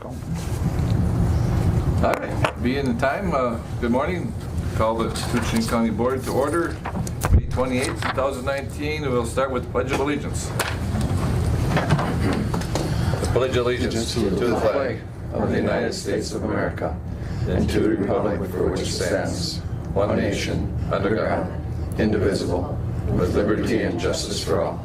All right, being the time, good morning. Call the Koochining County Board to order, May 28, 2019. We'll start with Pledge of Allegiance. Pledge allegiance to the flag of the United States of America and to the republic for which it stands, one nation, under God, indivisible, with liberty and justice for all.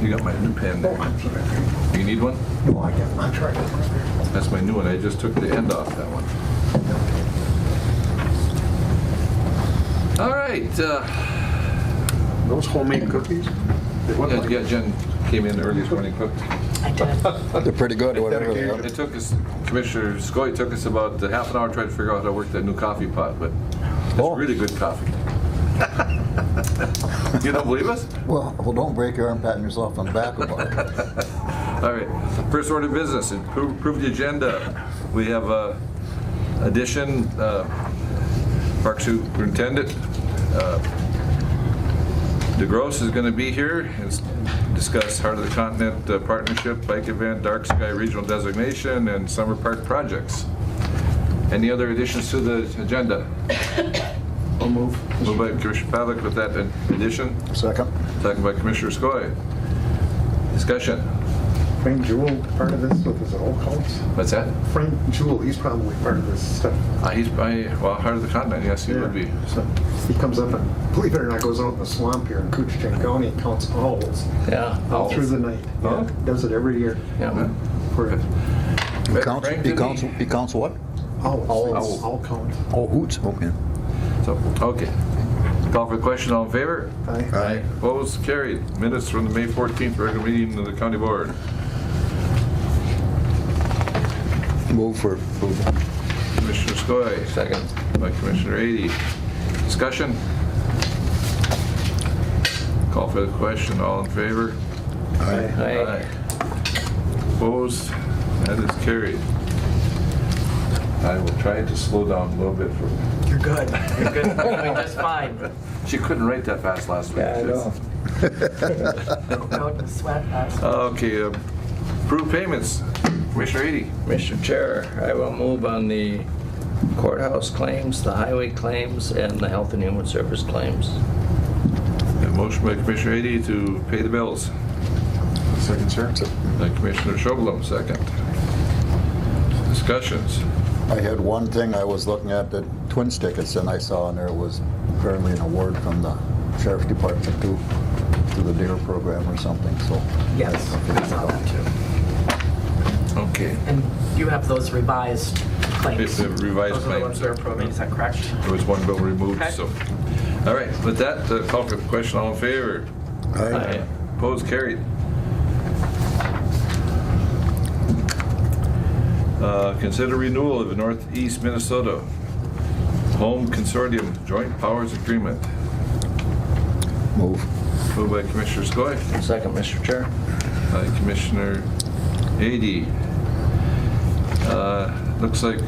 You got my new pen there. You need one? No, I got my try. That's my new one. I just took the end off that one. All right. Those homemade cookies? Yeah, Jen came in early this morning, cooked. I did. They're pretty good, whatever they are. It took us, Commissioner Skoye took us about half an hour trying to figure out how to work that new coffee pot, but it's really good coffee. You don't believe us? Well, don't break your arm patting yourself on the back about it. All right. First order of business, approve the agenda. We have addition, Park Superintendent DeGrosse is going to be here and discuss Heart of the Continent Partnership, Bike Event, Dark Sky Regional Designation, and Summer Park projects. Any other additions to the agenda? I'll move. Moved by Commissioner Pavlik with that addition. Second. Second by Commissioner Skoye. Discussion. Frank Jewell part of this with his old counts? What's that? Frank Jewell, he's probably part of this stuff. Well, Heart of the Continent, yes, he would be. So he comes up and, believe it or not, goes out in the swamp here in Koochining County and counts owls Yeah. all through the night. Oh. Yeah, does it every year. Yeah. For He counts what? owls. Owl count. Oh, hoots, okay. So, okay. Call for the question, all in favor? Aye. Opposed, carried. Minutes from the May 14th regular meeting of the county board. Move for approval. Commissioner Skoye, Second. by Commissioner Ady. Discussion? Call for the question, all in favor? Aye. Opposed? That is carried. I will try to slow down a little bit for. You're good. You're good. You're doing just fine. She couldn't write that fast last week. Yeah, I know. Broke out in the sweat last Okay, approve payments. Commissioner Ady. Mr. Chair, I will move on the courthouse claims, the highway claims, and the health and human service claims. A motion by Commissioner Ady to pay the bills. Second, sir. By Commissioner Schoblum, second. Discussions. I had one thing I was looking at, the Twins tickets, and I saw in there was apparently an award from the Sheriff's Department to the DARE program or something, so. Yes, I saw that too. Okay. And you have those revised claims. It's the revised Those are the ones claims. they're approving, is that correct? There was one bill removed, Okay. so. All right, with that, call for the question, all in favor? Aye. Opposed, carried. Consider renewal of the Northeast Minnesota Home Consortium Joint Powers Agreement. Move. Moved by Commissioner Skoye, Second, Mr. Chair. by Commissioner Ady. Looks like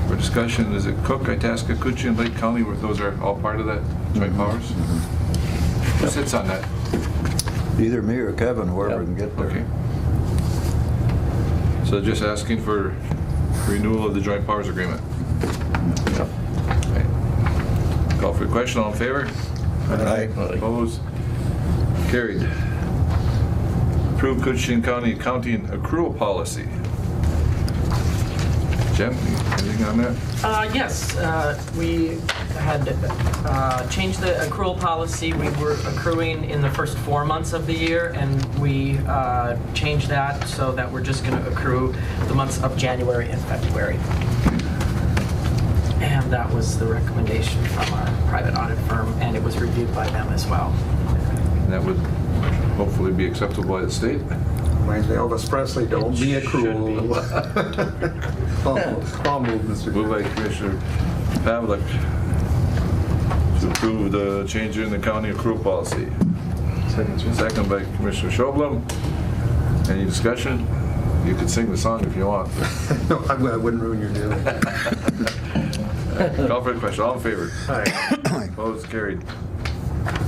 for discussion, is it Cook, Itasca, Koochining, and Lake County, where those are all part of that joint powers? Who sits on that? Either me or Kevin, whoever can get there. Okay. So just asking for renewal of the joint powers agreement. Okay. Call for the question, all in favor? Aye. Opposed? Carried. Approve Koochining County accounting accrual policy. Jen, anything on that? Yes, we had changed the accrual policy. We were accruing in the first 4 months of the year, and we changed that so that we're just going to accrue the months of January and February. And that was the recommendation from our private audit firm, and it was reviewed by them as well. And that would hopefully be acceptable by the state. Reminds me of Elvis Presley, don't be a Should cruel. I'll move, Mr. Moved by Commissioner Pavlik to approve the change in the county accrual policy. Second, sir. Second by Commissioner Schoblum. Any discussion? You can sing the song if you want. No, I wouldn't ruin your day. Call for the question. All in favor? Aye. Opposed? Carried.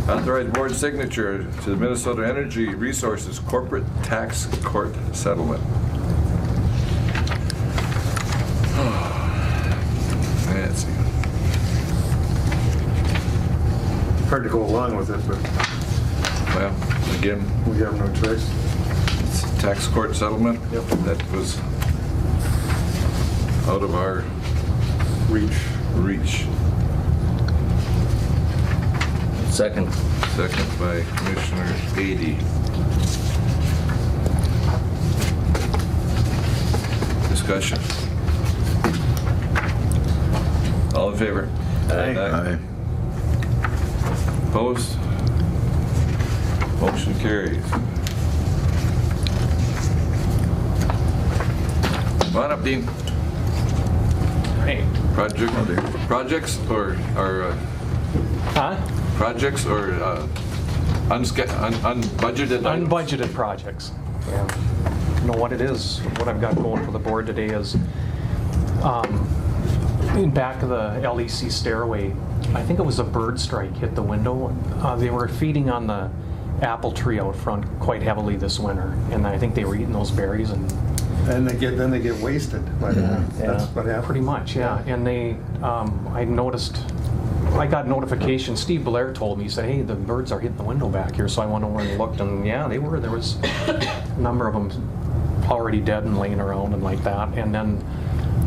Authorize board signature to the Minnesota Energy Resources Corporate Tax Court Settlement. Nancy. Hard to go along with it, but Well, again, we have no choice. it's a tax court settlement. Yep. That was out of our reach. Second. Second by Commissioner Ady. Discussion. All in favor? Aye. Opposed? Motion carries. Come on up, Dean. Hey. Projects or Huh? projects or unbudgeted items? Unbudgeted projects. Yeah. You know what it is, what I've got going for the board today is, in back of the LEC stairway, I think it was a bird strike hit the window. They were feeding on the apple tree out front quite heavily this winter, and I think they were eating those berries and And then they get wasted. That's what happens. pretty much, yeah. And they, I got notification, Steve Blair told me, he said, hey, the birds are hitting the window back here, so I went over and looked, and yeah, they were. There was a number of them already dead and laying around and like that. And then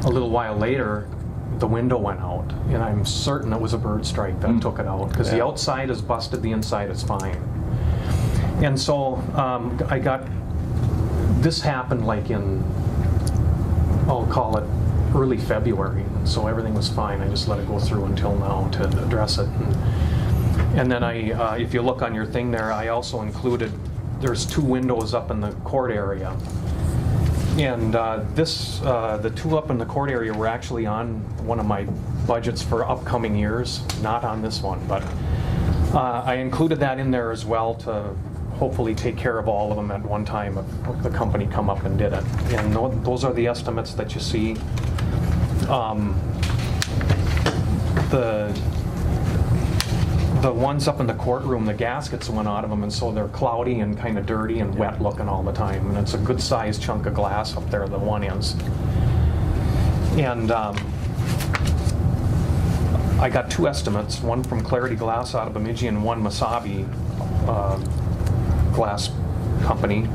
a little while later, the window went out, and I'm certain it was a bird strike that took it out, because the outside is busted, the inside is fine. And so this happened like in, I'll call it early February, and so everything was fine. I just let it go through until now to address it. And then if you look on your thing there, I also included, there's 2 windows up in the court area. And the 2 up in the court area were actually on one of my budgets for upcoming years, not on this one, but I included that in there as well to hopefully take care of all of them at one time if the company come up and did it. And those are the estimates that you see. The ones up in the courtroom, the gaskets went out of them, and so they're cloudy and kind of dirty and wet looking all the time. And it's a good sized chunk of glass up there, the one ends. And I got 2 estimates, one from Clarity Glass out of Bemidji and one Masabi glass company.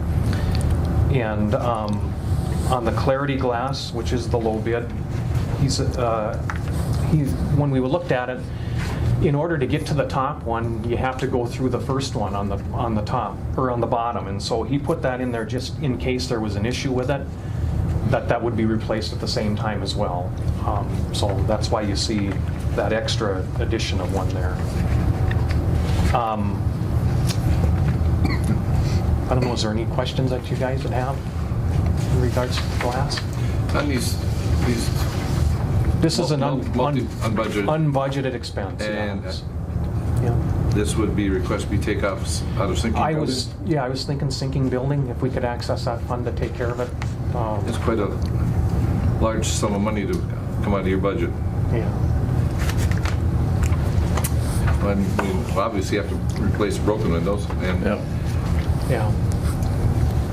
And on the Clarity Glass, which is the low bid, when we looked at it, in order to get to the top one, you have to go through the first one on the top or on the bottom, and so he put that in there just in case there was an issue with it, that would be replaced at the same time as well. So that's why you see that extra addition of one there. I don't know, is there any questions that you guys would have in regards to glass? On these This is an unbudgeted. unbudgeted expense. And yeah. this would be request be take off out of sinking I building? was thinking sinking building, if we could access that fund to take care of it. It's quite a large sum of money to come out of your budget. Yeah. And we obviously have to replace broken windows, and Yeah.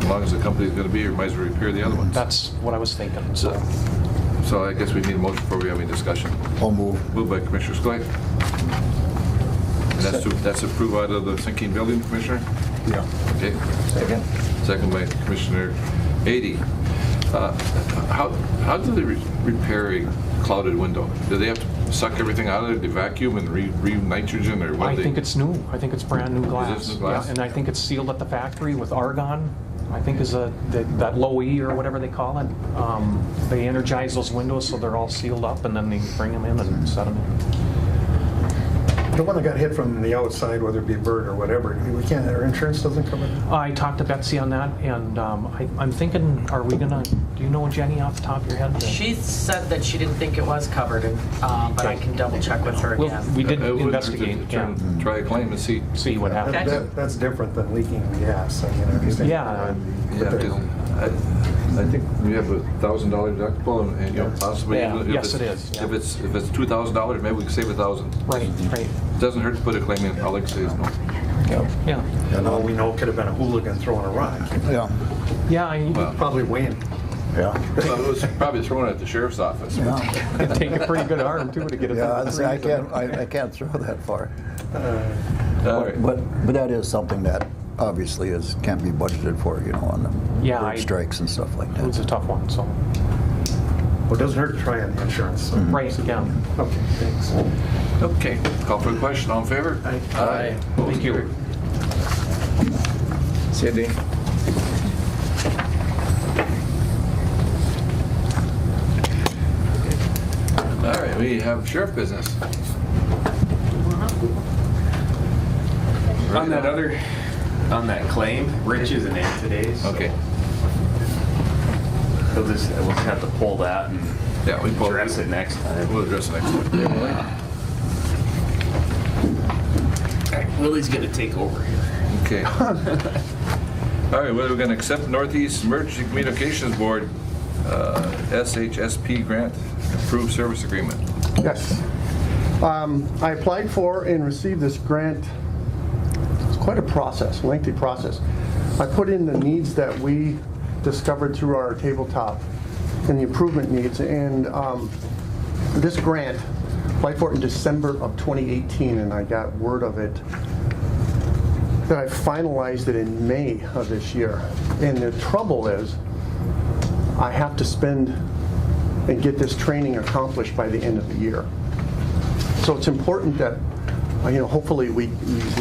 as long as the company's going to be here, might as well repair the other ones. That's what I was thinking. So So I guess we need a motion before we have any discussion. I'll move. Moved by Commissioner Skoye. And that's approved out of the sinking building, Commissioner? Yeah. Okay. Second. Second by Commissioner Ady. How do they repair a clouded window? Do they have to suck everything out of it, they vacuum and re-nitrogen, or what? I think it's new. I think it's brand new glass. new glass? Yeah, and I think it's sealed at the factory with argon. I think is that low E or whatever they call it. They energize those windows so they're all sealed up, and then they bring them in and set them in. The one that got hit from the outside, whether it be a bird or whatever, we can't, our insurance doesn't cover that? I talked to Betsy on that, and I'm thinking, are we gonna, do you know, Jenny, off the top of your head? She said that she didn't think it was covered, but I can double check with her again. We did It would investigate, try a claim and see. see what happens. Okay. That's different than leaking gas. I mean, I understand. Yeah. Yeah, 'cause I think we have $1,000 deductible and you know, possibly. Yeah. if Yes, it's- it is, yeah. If it's $2,000, maybe we can save $1,000. Right, right. Doesn't hurt to put a claim in. All I can say is no. Yeah. And all we know, it could have been a hooligan throwing a rock. Yeah, Yeah, Well, Probably Wayne. yeah. well, it was probably thrown at the sheriff's office. Yeah, it'd take a pretty good arm too to get it. yeah, through the I trees. I can't throw that far. All right. But that is something that obviously can't be budgeted for, you know, on the Yeah, bird strikes and stuff like It was that. a tough one, so. Well, it doesn't hurt to try on the insurance. So. Right, yeah. Okay, thanks. Okay, call for the question. All in favor? Aye. Aye. Thank you. See you, Dean. All right, we have sheriff business. On that claim, Rich isn't in today, so Okay. we'll just have to pull that and Yeah, we pulled address it next time. We'll address it next time. Willie's gonna take over here. Okay. All right, well, we're going to accept Northeast Emergency Communications Board SHSP grant, approved service agreement. Yes. I applied for and received this grant. It's quite a process, lengthy process. I put in the needs that we discovered through our tabletop and the improvement needs, and this grant, applied for it in December of 2018, and I got word of it that I finalized it in May of this year. And the trouble is, I have to spend and get this training accomplished by the end of the year. So it's important that, hopefully we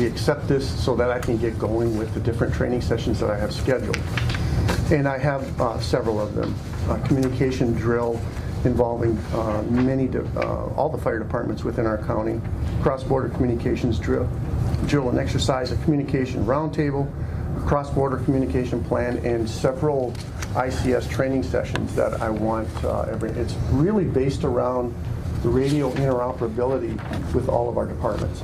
accept this so that I can get going with the different training sessions that I have scheduled. And I have several of them. Communication drill involving all the fire departments within our county, cross-border communications drill and exercise, a communication roundtable, a cross-border communication plan, and several ICS training sessions that I want it's really based around the radio interoperability with all of our departments.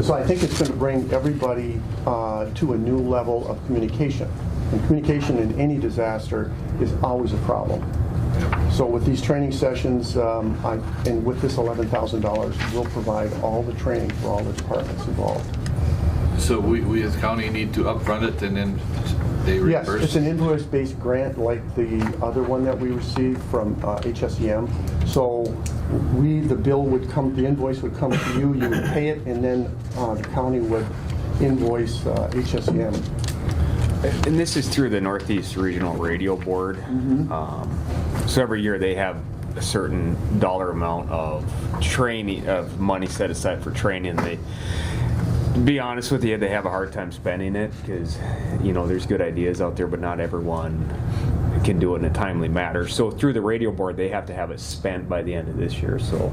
So I think it's going to bring everybody to a new level of communication. And communication in any disaster is always a problem. So with these training sessions, and with this $11,000, we'll provide all the training for all the departments involved. So we as county need to upfront it and then they Yes, reimburse? it's an invoice-based grant like the other one that we received from HSEM. So the invoice would come to you, you would pay it, and then the county would invoice HSEM. And this is through the Northeast Regional Radio Board. So every year they have a certain dollar amount of training, of money set aside for training. To be honest with you, they have a hard time spending it because, there's good ideas out there, but not everyone can do it in a timely manner. So through the radio board, they have to have it spent by the end of this year. So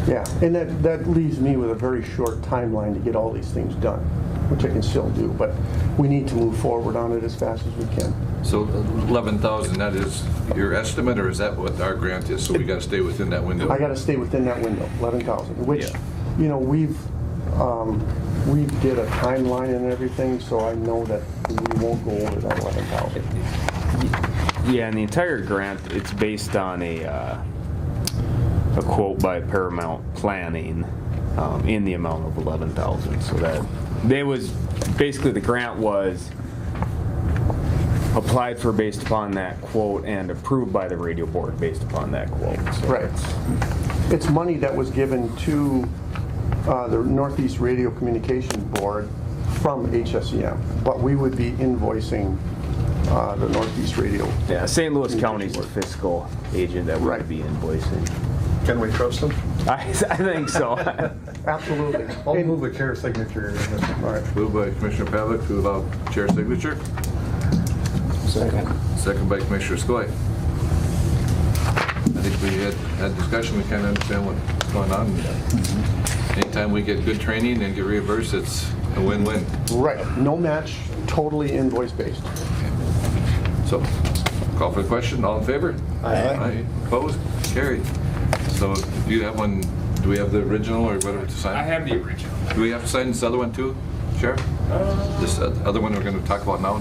Yeah, and that leaves me with a very short timeline to get all these things done, which I can still do, but we need to move forward on it as fast as we can. So 11,000, that is your estimate, or is that what our grant is? So we got to stay within that window? I got to stay within that window, 11,000, which, Yeah. we did a timeline and everything, so I know that we won't go over that 11,000. yeah, and the entire grant, it's based on a quote by Paramount Planning in the amount of 11,000. So that the grant was applied for based upon that quote and approved by the radio board based upon that quote. So Right. It's money that was given to the Northeast Radio Communications Board from HSEM, but we would be invoicing the Northeast Radio. Yeah, St. Louis County is the fiscal agent that Right. would be invoicing. Can we trust them? I think so. Absolutely. I'll move a chair signature in this. All right. Moved by Commissioner Pavlik to allow chair signature. Second. Second by Commissioner Skoye. I think we had discussion, we kind of understand what's going on. Anytime we get good training and get reimbursed, it's a win-win. Right. No match, totally invoice-based. So, call for the question, all in favor? Aye. Opposed? Carried. So, do you have one, do we have the original or whatever to sign? I have the original. Do we have to sign this other one too, Sheriff? This other one we're going to talk about now,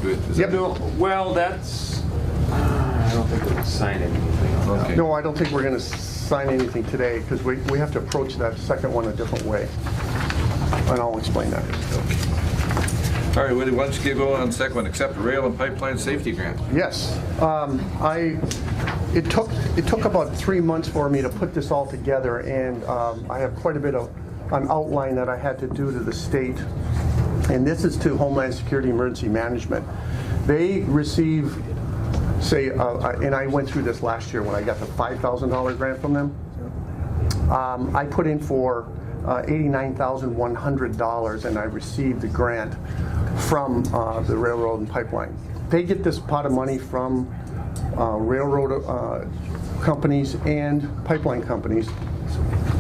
Well, that's, I don't think we'll sign anything on that. Okay. No, I don't think we're going to sign anything today because we have to approach that second one a different way. And I'll explain that. All right, why don't you go on the second one, accept rail and pipeline safety grant. Yes. It took about 3 months for me to put this all together, and I have quite a bit of an outline that I had to do to the state. And this is to Homeland Security Emergency Management. They receive, say, and I went through this last year when I got the $5,000 grant from them. I put in for $89,100, and I received the grant from the railroad and pipeline. They get this pot of money from railroad companies and pipeline companies,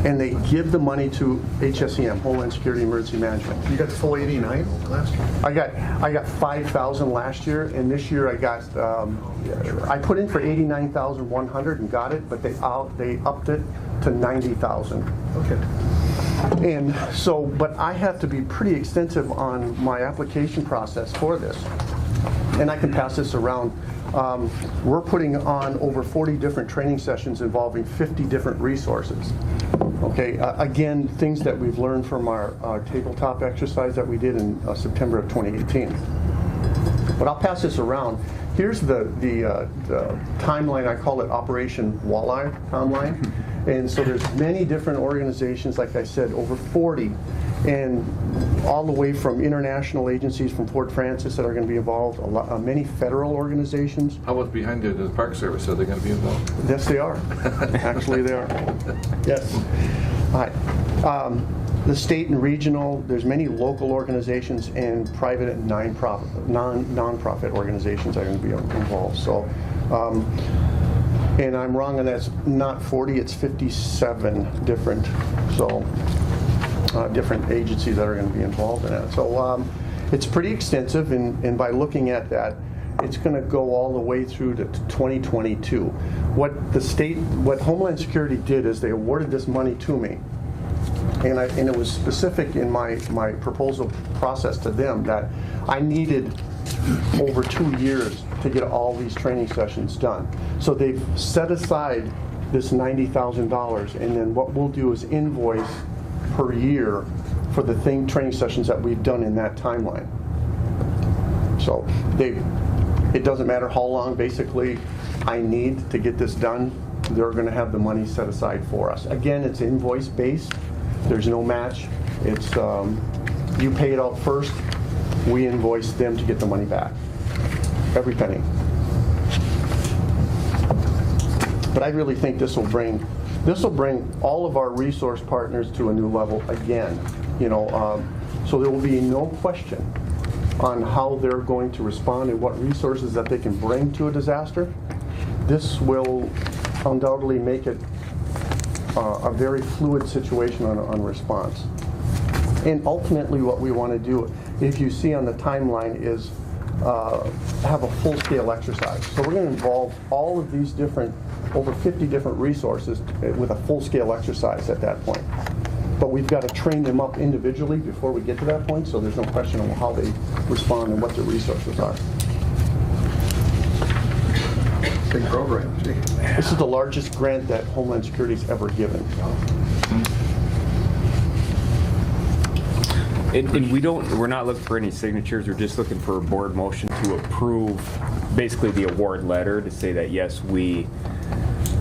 and they give the money to HSEM, Homeland Security Emergency Management. You got the full 89 last year? I got 5,000 last year, and this year I got I put in for 89,100 and got it, but they upped it to 90,000. Okay. And so, but I have to be pretty extensive on my application process for this, and I can pass this around. We're putting on over 40 different training sessions involving 50 different resources. Okay, again, things that we've learned from our tabletop exercise that we did in September of 2018. But I'll pass this around. Here's the timeline. I call it Operation Walleye timeline. And so there's many different organizations, like I said, over 40, and all the way from international agencies from Fort Francis that are going to be involved, many federal organizations. How about behind the Park Service? Are they going to be involved? Yes, they are. Actually, they are. Yes. All right. The state and regional, there's many local organizations and private and non-profit organizations that are going to be involved. So, and I'm wrong on that, it's not 40, it's 57 different, different agencies that are going to be involved in that. So it's pretty extensive, and by looking at that, it's going to go all the way through to 2022. What Homeland Security did is they awarded this money to me, and it was specific in my proposal process to them that I needed over 2 years to get all these training sessions done. So they've set aside this $90,000, and then what we'll do is invoice per year for the training sessions that we've done in that timeline. So it doesn't matter how long basically I need to get this done, they're going to have the money set aside for us. Again, it's invoice based. There's no match. It's you pay it out first, we invoice them to get the money back. Every penny. But I really think this will bring all of our resource partners to a new level again. So there will be no question on how they're going to respond and what resources that they can bring to a disaster. This will undoubtedly make it a very fluid situation on response. And ultimately what we want to do, if you see on the timeline, is have a full-scale exercise. So we're going to involve all of these over 50 different resources with a full-scale exercise at that point. But we've got to train them up individually before we get to that point, so there's no question on how they respond and what their resources are. Big program. Gee. This is the largest grant that Homeland Security's ever given. And we're not looking for any signatures, we're just looking for a board motion to approve basically the award letter to say that yes, we're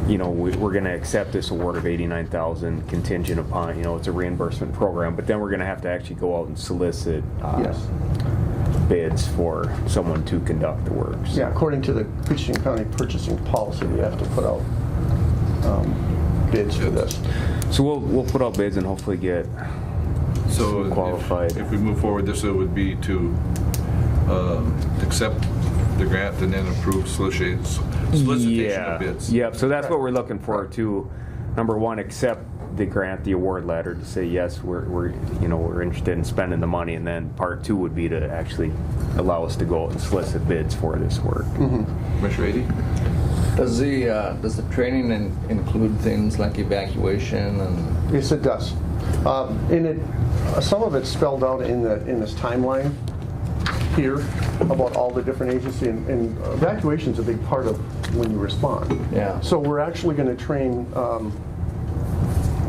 going to accept this award of $89,000 contingent upon, it's a reimbursement program, but then we're going to have to actually go out and solicit Yes. bids for someone to conduct the work. So. Yeah, according to the Christian County purchasing policy, we have to put out bids for this. So we'll put out bids and hopefully get So qualified. If we move forward, this would be to accept the grant and then approve solicitation of bids. Yep. So that's what we're looking for to, number one, accept the grant, the award letter to say yes, we're interested in spending the money, and then part two would be to actually allow us to go out and solicit bids for this work. Mm-hmm. Commissioner Ady? Does the training include things like evacuation and? Yes, it does. And some of it's spelled out in this timeline. hear about all the different agencies, and evacuation's a big part of when you respond. Yeah. So we're actually going to train,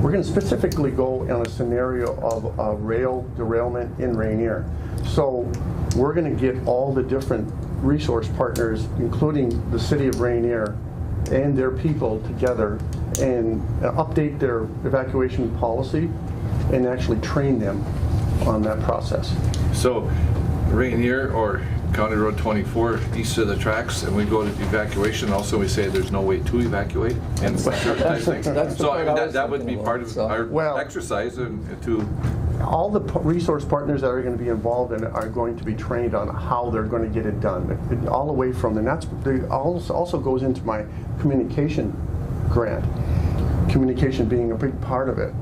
we're going to specifically go on a scenario of a rail derailment in Rainier. So we're going to get all the different resource partners, including the city of Rainier and their people together, and update their evacuation policy and actually train them on that process. So Rainier or County Road 24 east of the tracks, and we go to evacuation, also we say there's no way to evacuate. And That's the so part I was that would be thinking part about, of so. our Well- exercise and to, All the resource partners that are going to be involved in it are going to be trained on how they're going to get it done, all the way from, and that's also goes into my communication grant, communication being a big part of it.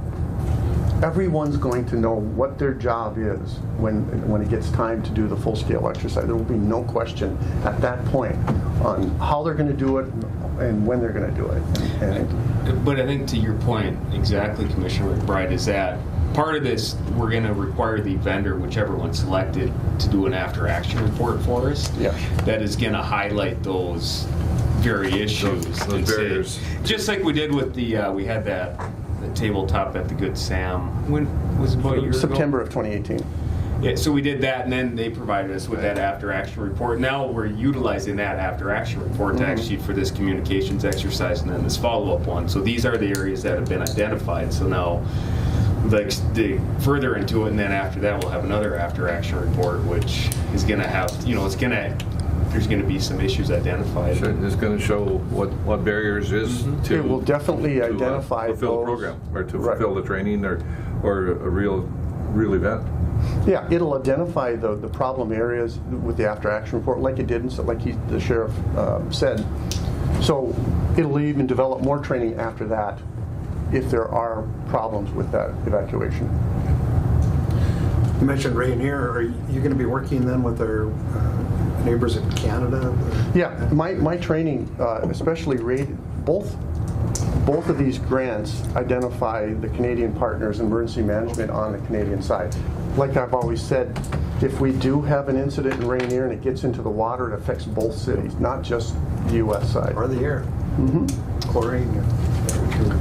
Everyone's going to know what their job is when it gets time to do the full-scale exercise. There will be no question at that point on how they're going to do it and when they're going to do it. And But I think to your point, exactly, Commissioner McBride, is that part of this, we're going to require the vendor, whichever one selected, to do an after-action report for us. Yeah. That is going to highlight those very issues. Those and say- barriers. Just like we did with the, we had the tabletop at the Good Sam. When was it, about a year ago? September of 2018. Yeah, so we did that, and then they provided us with that after-action report. Now we're utilizing that after-action report to actually for this communications exercise and then this follow-up one. So these are the areas that have been identified. So now, like, dig further into it, and then after that, we'll have another after-action report, which is going to have, there's going to be some issues identified. sure, it's going to show what barriers is to. It will definitely to, identify fulfill the those- program, or to Right. fulfill the training, or a real event. Yeah, it'll identify the problem areas with the after-action report, like it did, and so like the sheriff said. So it'll even develop more training after that if there are problems with that evacuation. You mentioned Rainier. Are you going to be working then with our neighbors in Canada? Yeah, my training, especially both of these grants identify the Canadian partners in emergency management on the Canadian side. Like I've always said, if we do have an incident in Rainier and it gets into the water, it affects both cities, not just the U.S. side. Or the air? Chlorine?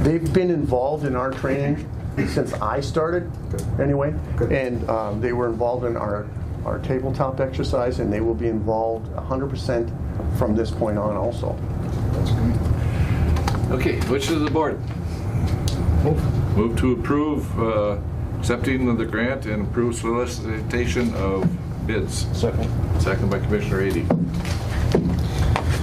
They've been involved in our training since I started, anyway, Good. and they were involved in our tabletop exercise, and they will be involved 100% from this point on also. Okay, which is the board? Move to approve accepting of the grant and approve solicitation of bids. Second. Second by Commissioner Ady.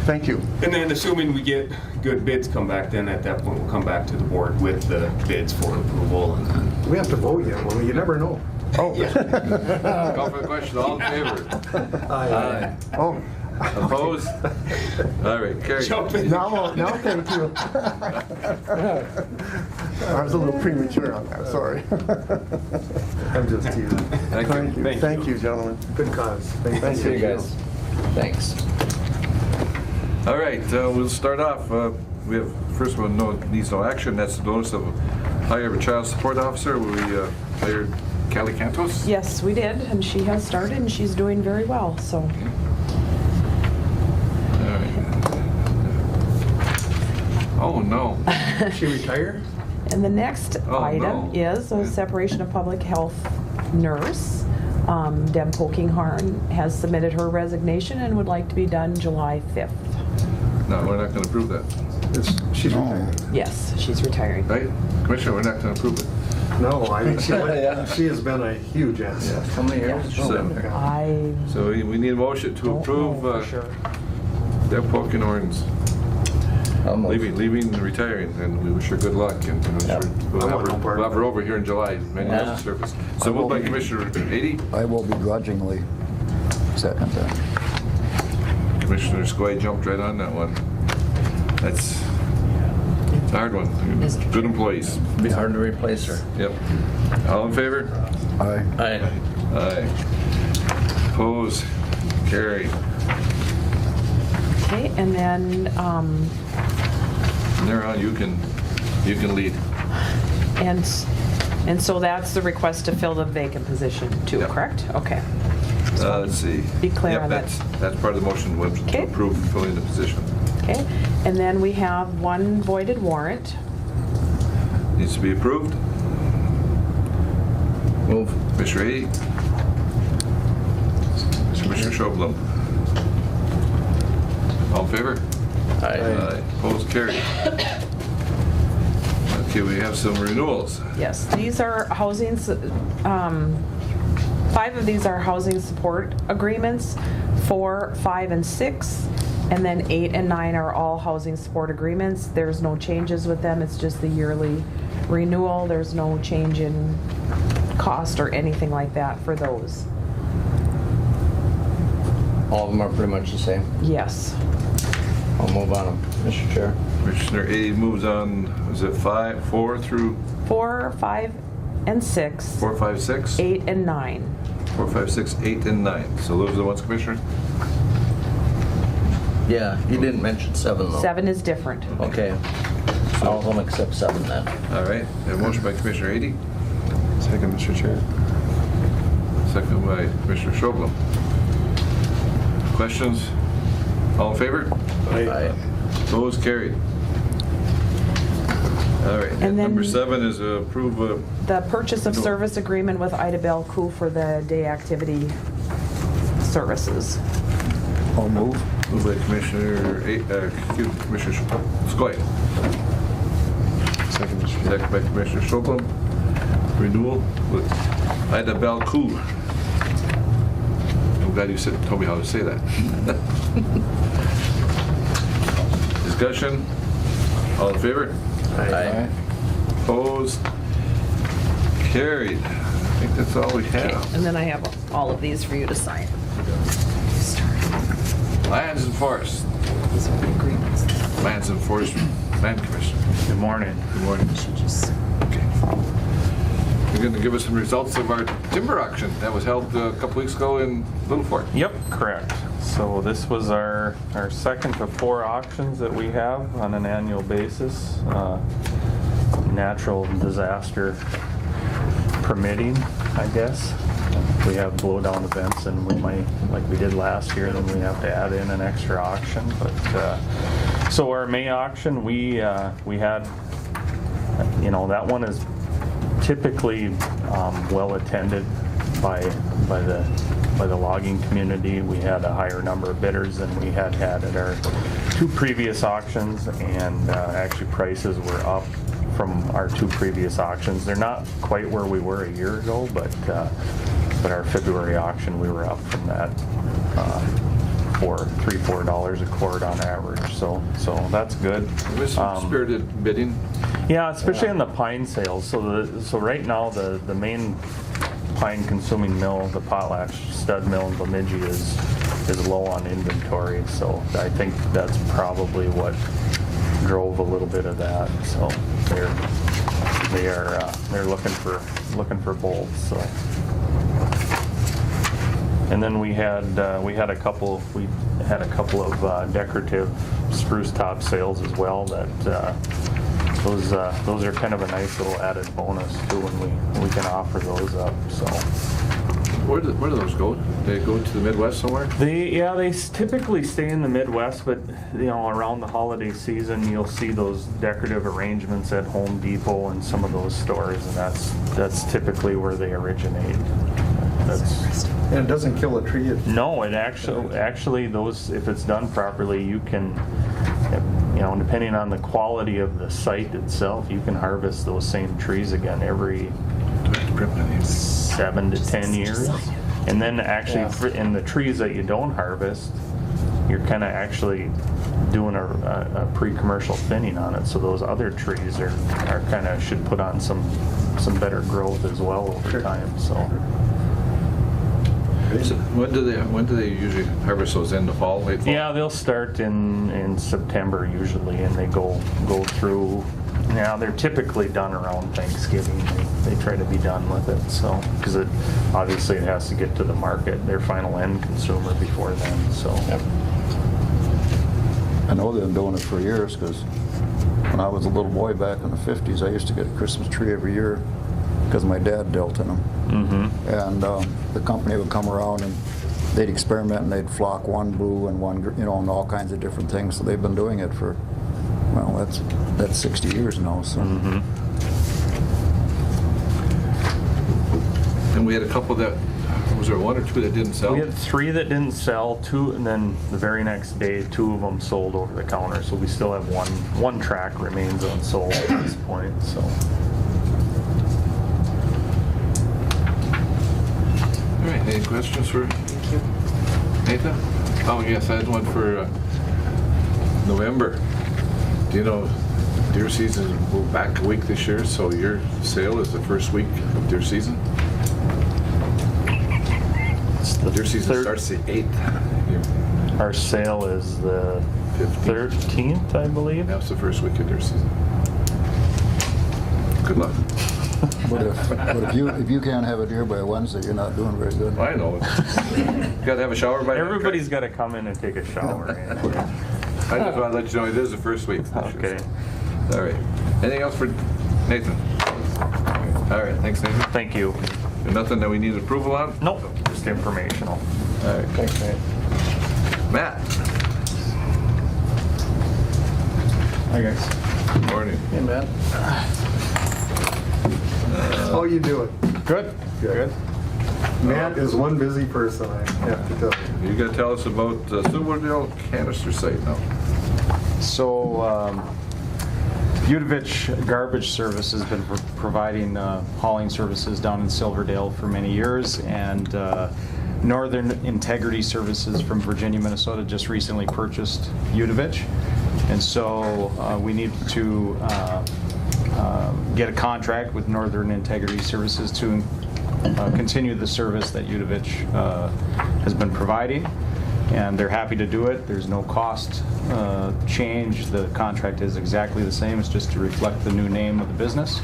Thank you. And then assuming we get good bids come back, then at that point, we'll come back to the board with the bids for approval. And then We have to vote yet. Well, you never know. Oh, Call for the question, all in favor? Aye. oh, Opposed? All right, carry. jump in. now thank you. I was a little premature on that, sorry. I'm just teasing. Thank you. Thank you, gentlemen. Good cause. Thank See you guys. Thanks. All right, we'll start off. We have, first one, needs no action. That's the notice of hire of a child support officer. We hired Callie Cantos. Yes, we did, and she has started, and she's doing very well, so. All right. Oh, no. She retired? And the next Oh, item no. is a separation of public health nurse. Deb Pokinghorn has submitted her resignation and would like to be done July 5th. No, we're not going to approve that. She's retired. Yes, she's retiring. Right? Commissioner, we're not going to approve it. No, I mean, Yeah. she has been a huge asset. How many years? So we need a motion to Don't approve know for sure. Deb Pokinghorn's leaving and retiring, and we wish her good luck, and Yep. we'll I have want no part her of it. over here in July, many years of service. So moved by Commissioner Ady, I will begrudgingly second that. Commissioner Skoye jumped right on that one. That's a hard one. Good employees. Be hard to replace her. Yep. All in favor? Aye. Aye. Opposed? Carried. Okay, and then, From there on, you can lead. and so that's the request to fill the vacant position too, Yep. correct? Okay. Let's see. Be clear Yep, on that. That's part of the motion, was to Okay. approve filling the position. Okay, and then we have one voided warrant. Needs to be approved. Move. Commissioner Ady. Commissioner Schoblum. All in favor? Aye. Opposed, carried. Okay, we have some renewals. Yes, these are housing, 5 of these are housing support agreements, 4, 5, and 6, and then 8 and 9 are all housing support agreements. There's no changes with them, it's just the yearly renewal. There's no change in cost or anything like that for those. All of them are pretty much the same. Yes. I'll move on them, Mr. Chair. Commissioner Ady moves on, is it 4 through 4, 5, and 6, 4, 5, 6? 8, and 9. 4, 5, 6, 8, and 9. So those are the ones, Commissioner? Yeah, you didn't mention 7 though. 7 is different. Okay. All of them except 7 then. All right, a motion by Commissioner Ady, Second, Mr. Chair. second by Commissioner Schoblum. Questions? All in favor? Aye. Opposed, carried. All right, And and then- number 7 is approve The purchase of service agreement with Ida Bell Coup for the day activity services. I'll move. moved by Commissioner Commissioner Skoye, Second, Mr. Chair. second by Commissioner Schoblum. Renewal with Ida Bell Coup. I'm glad you told me how to say that. Discussion? All in favor? Aye. Opposed? Carried. I think that's all we Okay, have. and then I have all of these for you to sign. Lands and Forests. These are the agreements. Lands and Forest Land Commission. Good morning. Good morning. Okay. You're going to give us some results of our timber auction that was held a couple weeks ago in Little Fort. Yep, correct. So this was our second of 4 auctions that we have on an annual basis. Natural disaster permitting, I guess. If we have blow down events and we might, like we did last year, then we have to add in an extra auction. But so our May auction, we had, that one is typically well attended by the logging community. We had a higher number of bidders than we had at our 2 previous auctions, and actually prices were up from our 2 previous auctions. They're not quite where we were a year ago, but our February auction, we were up from that for $3-4 a cord on average. So that's good. There was some spirited bidding. Yeah, especially on the pine sales. So right now, the main pine consuming mill, the Potlatch stud mill in Bemidji, is low on inventory. So I think that's probably what drove a little bit of that. So they're looking for bolts. So. And then we had a couple of decorative spruce top sales as well. That those are kind of a nice little added bonus too when we can offer those up. So Where do those go? They go to the Midwest somewhere? they typically stay in the Midwest, but around the holiday season you'll see those decorative arrangements at Home Depot and some of those stores, and that's typically where they originate. And it doesn't kill a tree. No, it actually those, if it's done properly, you can, depending on the quality of the site itself, you can harvest those same trees again every 7 to 10 years. And then actually, in the trees that you don't harvest, you're kind of actually doing a pre-commercial thinning on it. So those other trees are kind of should put on some better growth as well over time. So. So when do they usually harvest those, in the fall, late fall? Yeah, they'll start in September usually, and they go through. Now they're typically done around Thanksgiving. They try to be done with it, so because obviously it has to get to the market, their final end consumer, before then. So. Yep. I know they've been doing it for years, because when I was a little boy back in the 50s, I used to get a Christmas tree every year because my dad dealt in them. Mm-hmm. And the company would come around and they'd experiment and they'd flock one bull and one, and all kinds of different things. So they've been doing it for, well, that's 60 years now. So. And we had a couple that, was there one or two that didn't sell? We had 3 that didn't sell, 2, and then the very next day, 2 of them sold over the counter. So we still have one track remains unsold at this point. So. All right, any questions for Nathan? Oh, yes, I had one for November. Do you know deer season is moved back a week this year, so your sale is the first week of deer season? Deer season starts the 8th. Our sale is the 13th, I believe. That's the first week of deer season. Good luck. But if you can't have a deer by Wednesday, you're not doing very good. I know. You gotta have a shower by then, Everybody's correct? got to come in and take a shower. I just want to let you know it is the first week. Okay. All right. Anything else for Nathan? All right. Thanks, Nathan. Thank you. And nothing that we need approval on? Nope, just informational. All right. Thanks, Nate. Matt. Hi, guys. Good morning. Hey, Matt. How you doing? Good. Good. Matt is one busy person, I have to tell you. You gotta tell us about Silverdale canister site now. So, Udovich Garbage Service has been providing hauling services down in Silverdale for many years, and Northern Integrity Services from Virginia, Minnesota just recently purchased Udovich. And so we need to get a contract with Northern Integrity Services to continue the service that Udovich has been providing. And they're happy to do it. There's no cost change. The contract is exactly the same. It's just to reflect the new name of the business.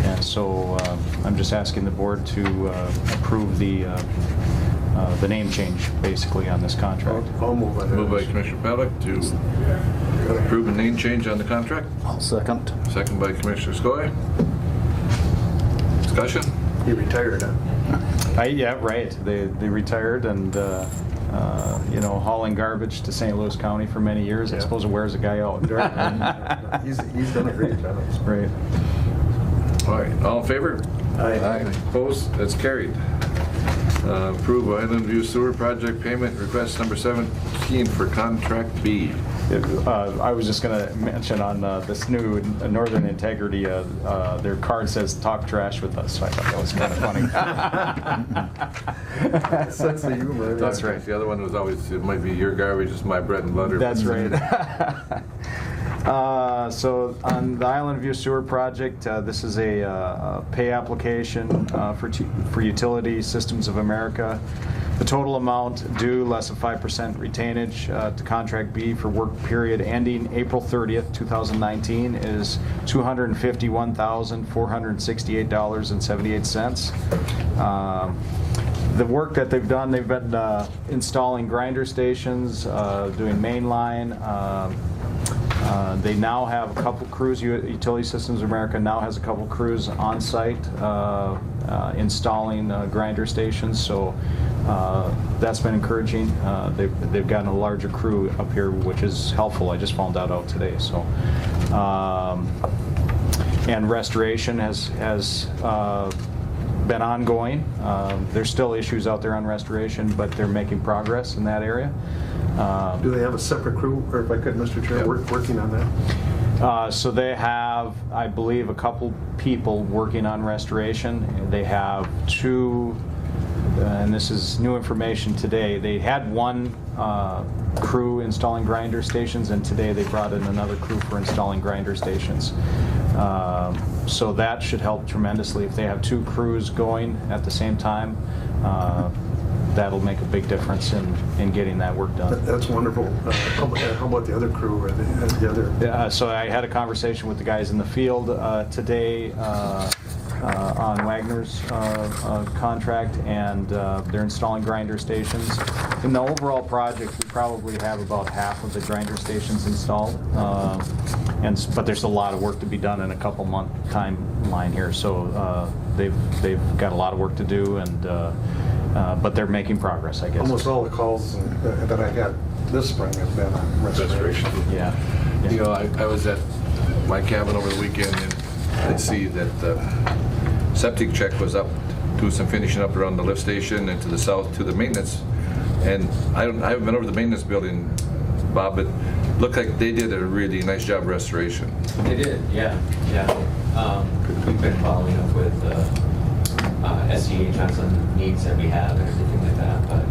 And so I'm just asking the board to approve the name change, basically, on this contract. I'll move on that. Moved by Commissioner Pavlik to approve a name change on the contract. I'll second. Second by Commissioner Skoye. Discussion? He retired, huh? Yeah, right. They retired, and hauling garbage to St. Louis County for many years. I Yeah. suppose it wears a guy out. He's done a great job. Right. All right, all in favor? Aye. Opposed? That's carried. Approve Island View Sewer Project Payment Request number 17 for Contract B. I was just going to mention on this new Northern Integrity, their card says "Talk Trash with Us," so I thought that was kind of funny. Sense of humor. That's right. The other one was always, it might be your garbage, it's my bread and butter. That's right. So on the Island View Sewer Project, this is a pay application for Utility Systems of America. The total amount due less of 5% retainage to Contract B for work period ending April 30th, 2019 is $251,468.78. The work that they've done, they've been installing grinder stations, doing main line. They now have a couple crews. Utility Systems of America now has a couple crews on site installing grinder stations. So that's been encouraging. They've gotten a larger crew up here, which is helpful. I just found that out today. So, and restoration has been ongoing. There's still issues out there on restoration, but they're making progress in that area. Do they have a separate crew, or if I could, Mr. Chair, Yeah. working on that? So they have, I believe, a couple people working on restoration. They have 2, and this is new information today. They had 1 crew installing grinder stations, and today they brought in another crew for installing grinder stations. So that should help tremendously. If they have 2 crews going at the same time, that'll make a big difference in getting that work done. That's wonderful. How about the other crew, or the other? So I had a conversation with the guys in the field today on Wagner's contract, and they're installing grinder stations. In the overall project, we probably have about half of the grinder stations installed, but there's a lot of work to be done in a couple-month timeline here. So they've got a lot of work to do, and But they're making progress, I guess. Almost all the calls that I had this spring have been on restoration. Yeah. You know, I was at my cabin over the weekend, and I see that the septic check was up, do some finishing up around the lift station and to the south to the maintenance. And I haven't been over the maintenance building, Bob, but looked like they did a really nice job of restoration. They did, yeah. We've been following up with SDH on some needs that we have and everything like that, but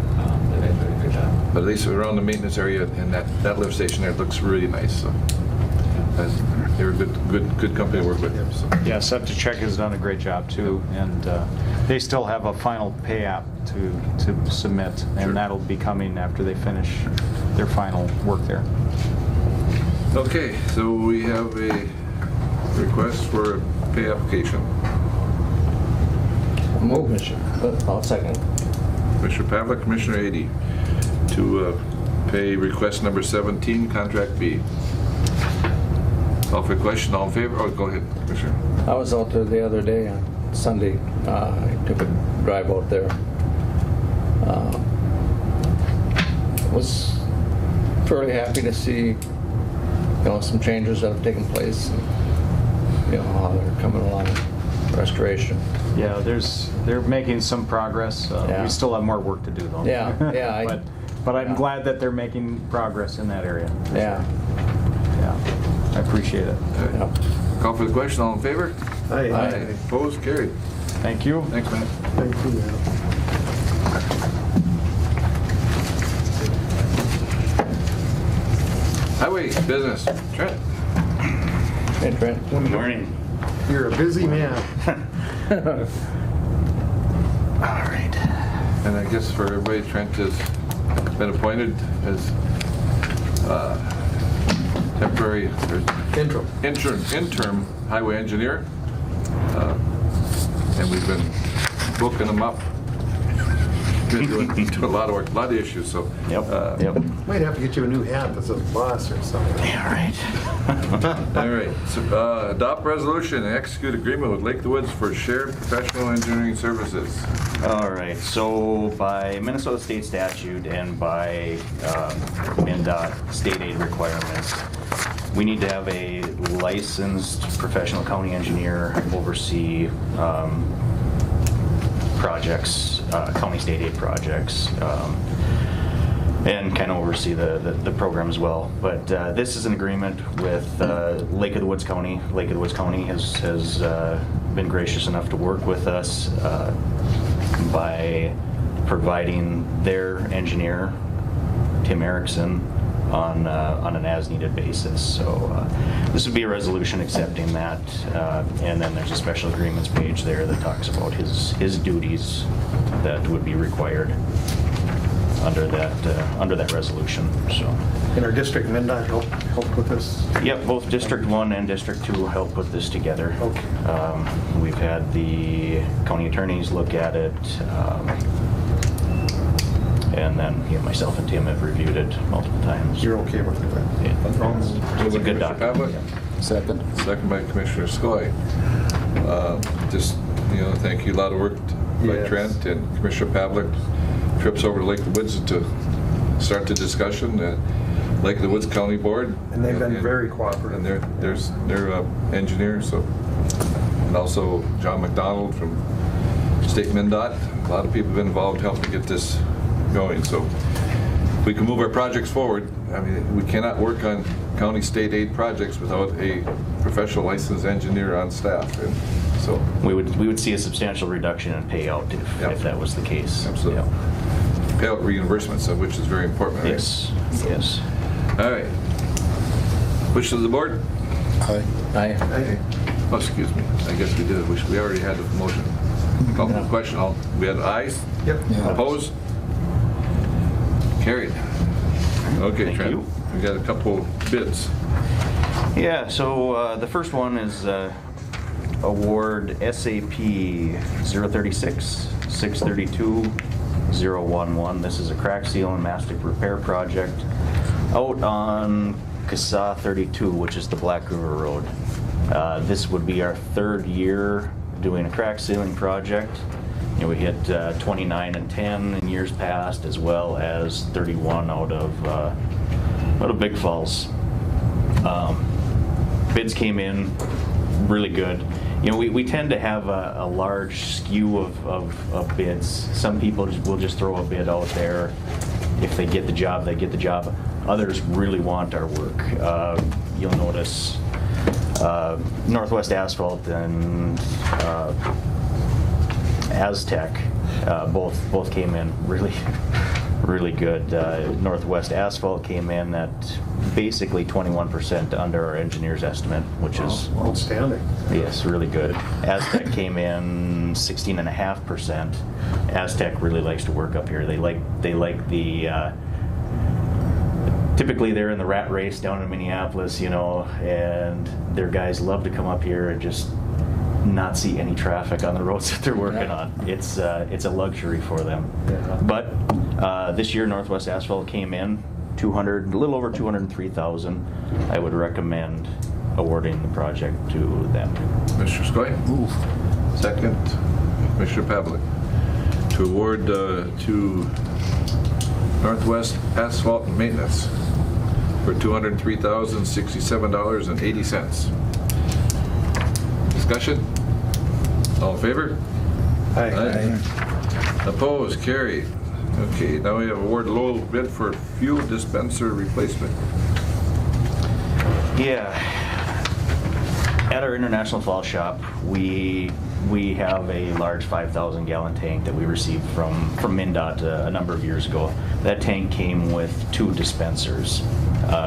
they've been doing a good job. But at least around the maintenance area and that lift station there looks really nice. So they're a good company to work with. So. Yeah, Septic Check has done a great job too, and they still have a final pay app to submit, and Sure. that'll be coming after they finish their final work there. Okay, so we have a request for a pay application. Move, I'll second. Commissioner Pavlik, Commissioner Ady, to pay request number 17, contract B. Call for question, all in favor? Oh, go ahead, Commissioner. I was out there the other day on Sunday. I took a drive out there. Was fairly happy to see, some changes that have taken place. And, how they're coming along, restoration. Yeah, they're making some progress. Yeah. We still have more work to do though. Yeah. But I'm glad that they're making progress in that area. Yeah. Yeah, I appreciate it. Yeah. Call for the question, all in favor? Aye. Opposed, carried. Thank you. Thanks, man. Thank you, Adam. Highway, business, Trent. Hey, Trent. Good morning. You're a busy man. All right. And I guess for everybody, Trent has been appointed as temporary, or interim highway engineer. And we've been booking him up. Been doing a lot of work, a lot of issues, so. Yep. Might have to get you a new hat that says boss or something. All right. All right, so adopt resolution and execute agreement with Lake of the Woods for shared professional engineering services. All right, so by Minnesota state statute and by MnDOT state aid requirements, we need to have a licensed professional county engineer oversee projects, county state aid projects, and kind of oversee the program as well. But this is an agreement with Lake of the Woods County. Lake of the Woods County has been gracious enough to work with us by providing their engineer, Tim Erickson, on an as-needed basis. So this would be a resolution accepting that, and then there's a special agreements page there that talks about his duties that would be required under that resolution. So. And our district MnDOT helped with this? Yep, both District 1 and District 2 help put this together. Okay. We've had the county attorneys look at it, and then myself and Tim have reviewed it multiple times. You're okay with it? It's a good document. Second. Second by Commissioner Skoye. Just, thank you. A lot of work by Yes. Trent and Commissioner Pavlik. Trips over to Lake of the Woods to start the discussion. Lake of the Woods County Board. And they've been very cooperative. And they're engineers, so. And also John McDonald from State MnDOT. A lot of people have been involved helping get this going. So if we can move our projects forward, I mean, we cannot work on county state aid projects without a professional licensed engineer on staff. And so We would see a substantial reduction in payout if that was the case. Absolutely. Yep. Payout reimbursements, which is very important, right? Yes. All right. Wishes of the board? Aye. Oh, excuse me. I guess we did. We already had the motion. Call for the question. We had ayes? Yep. Opposed? Carried. Okay, Thank Trent. you. We got a couple bids. Yeah, so the first one is award SAP 036 632 011. This is a crack seal and mastic repair project out on CASA 32, which is the Black River Road. This would be our third year doing a crack sealing project. We hit 29 and 10 in years past, as well as 31 out of Big Falls. Bids came in really good. We tend to have a large skew of bids. Some people will just throw a bid out there. If they get the job, they get the job. Others really want our work. You'll notice Northwest Asphalt and Aztec both came in really good. Northwest Asphalt came in at basically 21% under our engineer's estimate, which is Outstanding. yes, really good. Aztec came in 16.5%. Aztec really likes to work up here. They like the typically they're in the rat race down in Minneapolis, and their guys love to come up here and just not see any traffic on the roads that they're working on. It's a luxury for them. Yeah. But this year Northwest Asphalt came in a little over 203,000. I would recommend awarding the project to them. Mr. Skoye? Move. Second, Mr. Pavlik. To award to Northwest Asphalt Maintenance for $203,067.80. Discussion? All in favor? Aye. Opposed? Carried. Okay, now we have award low bid for fuel dispenser replacement. Yeah. At our International Falls shop, we have a large 5,000 gallon tank that we received from MnDOT a number of years ago. That tank came with 2 dispensers.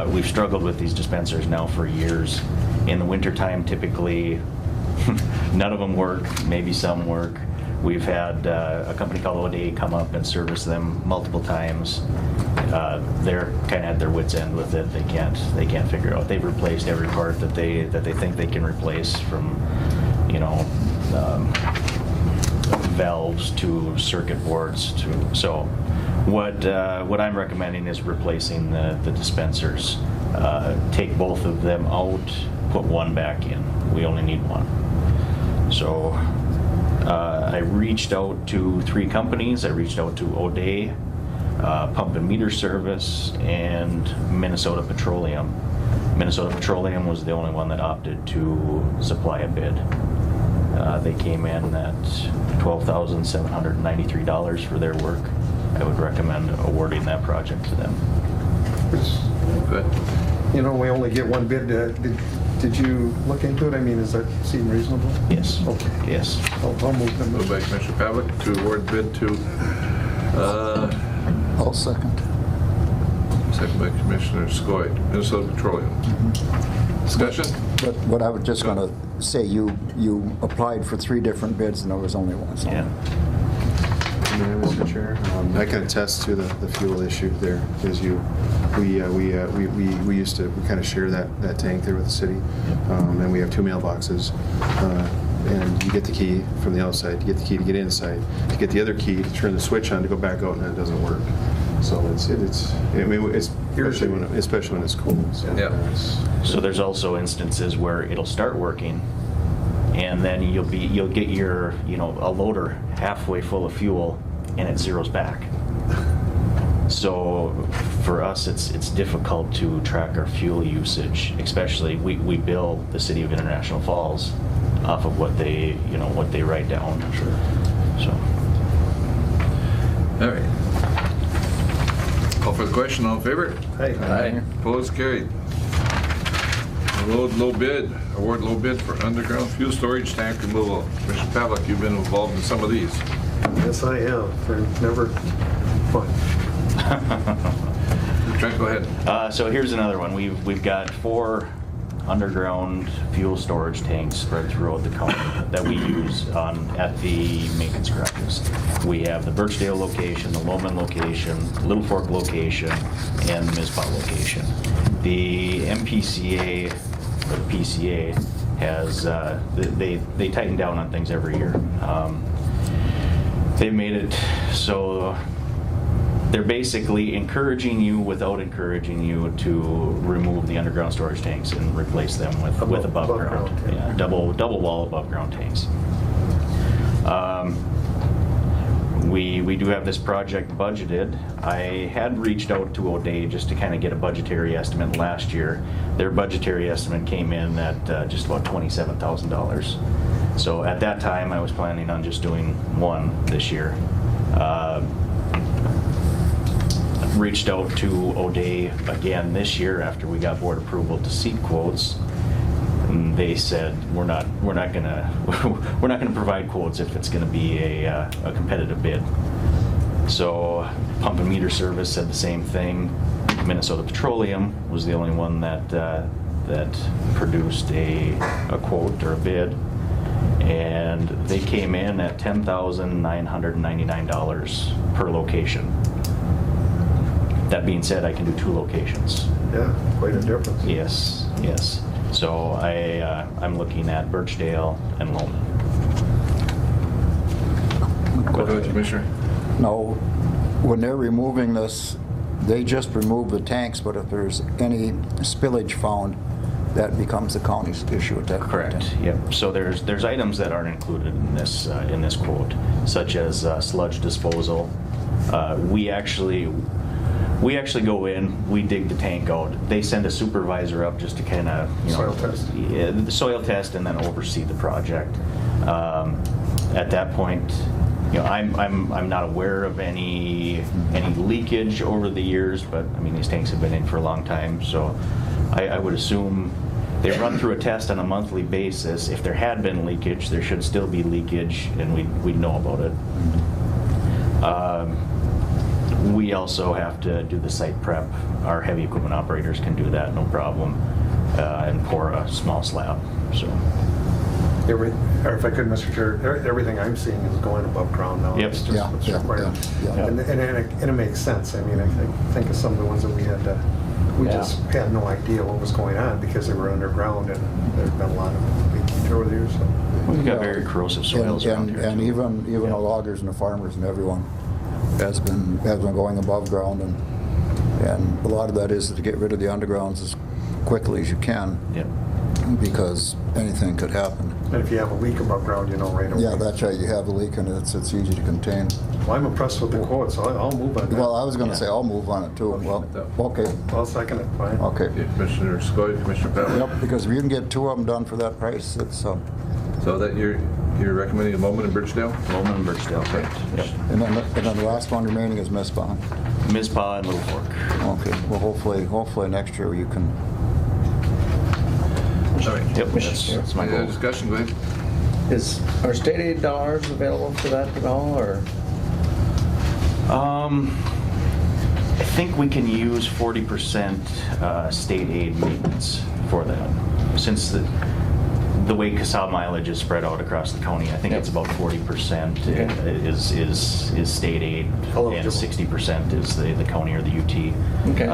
We've struggled with these dispensers now for years. In the wintertime, typically, none of them work, maybe some work. We've had a company called O'Day come up and service them multiple times. They're kind of at their wits' end with it. They can't figure out. They've replaced every part that they think they can replace, from valves to circuit boards to. So what I'm recommending is replacing the dispensers. Take both of them out, put one back in. We only need one. So I reached out to 3 companies. I reached out to O'Day, Pump and Meter Service, and Minnesota Petroleum. Minnesota Petroleum was the only one that opted to supply a bid. They came in at $12,793 for their work. I would recommend awarding that project to them. Good. We only get one bid. Did you look into it? I mean, does that seem reasonable? Yes. Okay. Yes. I'll move them. Moved by Commissioner Pavlik to award bid to, I'll second. second by Commissioner Skoye, Minnesota Petroleum. Discussion? But what I was just going to say, you applied for 3 different bids and there was only one. So. Yeah. Mr. Chair, I can attest to the fuel issue there, because we kind of share that tank there with the city, and we have 2 mailboxes, and you get the key from the outside, you get the key to get inside, you get the other key to turn the switch on to go back out, and it doesn't work. So it's especially when it's cold. So Yeah. So there's also instances where it'll start working, and then you'll get your a loader halfway full of fuel, and it zeroes back. So for us, it's difficult to track our fuel usage, especially we bill the city of International Falls off of what they write down. Sure. So. All right. Call for the question. All in favor? Aye. Opposed? Carried. Low bid. Award low bid for underground fuel storage tank removal. Mr. Pavlik, you've been involved in some of these. Yes, I have. They're never fun. Trent, go ahead. So here's another one. We've got 4 underground fuel storage tanks spread throughout the county that we use at the maintenance garages. We have the Birchdale location, the Lowman location, Little Fork location, and the Mizpah location. The MPCA, or the PCA, has they tighten down on things every year. They've made it so they're basically encouraging you without encouraging you to remove the underground storage tanks and replace them with above ground. Yeah, double wall above ground tanks. We do have this project budgeted. I had reached out to O'Day just to kind of get a budgetary estimate last year. Their budgetary estimate came in at just about $27,000. So at that time, I was planning on just doing one this year. Reached out to O'Day again this year after we got board approval to seek quotes. And they said we're not gonna provide quotes if it's gonna be a competitive bid. So Pump and Meter Service said the same thing. Minnesota Petroleum was the only one that produced a quote or a bid, and they came in at $10,999 per location. That being said, I can do 2 locations. Yeah, quite a difference. Yes, yes. So I'm looking at Birchdale and Loman. Go ahead, Commissioner. Now, when they're removing this, they just remove the tanks, but if there's any spillage found, that becomes the county's issue at that point. Correct. Yep. So there's items that aren't included in this quote, such as sludge disposal. We actually go in, we dig the tank out. They send a supervisor up just to kind of, Soil test. Yeah, the soil test, and then oversee the project. At that point, I'm not aware of any leakage over the years, but I mean, these tanks have been in for a long time, so I would assume they run through a test on a monthly basis. If there had been leakage, there should still be leakage, and we'd know about it. We also have to do the site prep. Our heavy equipment operators can do that, no problem, and pour a small slab. So. Or if I could, Mr. Chair, everything I'm seeing is going above ground now. Yep. It's just what's required. yeah. And it makes sense. I mean, I think of some of the ones that we had, we just had no idea what was going on because they were underground, and there's been a lot of leakage over there, so. We've got very corrosive soils around here. And even the loggers and the farmers and everyone has been going above ground, and a lot of that is to get rid of the undergrounds as quickly as you can. Yep. Because anything could happen. And if you have a leak above ground, you know right away. Yeah, that's right. You have a leak, and it's easy to contain. Well, I'm impressed with the quote, so I'll move on that. Well, I was going to say I'll move on it too. Well, okay. I'll second it, fine. Okay. Okay, Commissioner Skoye, Commissioner Pavlik. Yep, because if you can get 2 of them done for that price, it's So that you're recommending a Loman and Birchdale? Loman and Birchdale, correct. Yep. and then the last one remaining is Mizpah. Mizpah and Little Fork. Okay. Well, hopefully next year you can. All right. Yep, that's my Any goal. other discussion, go ahead. Are state aid dollars available for that at all, or? I think we can use 40% state aid maintenance for that. Since the way CASA mileage is spread out across the county, I think it's about 40% is state aid, and 60% is the county or the UT. Okay.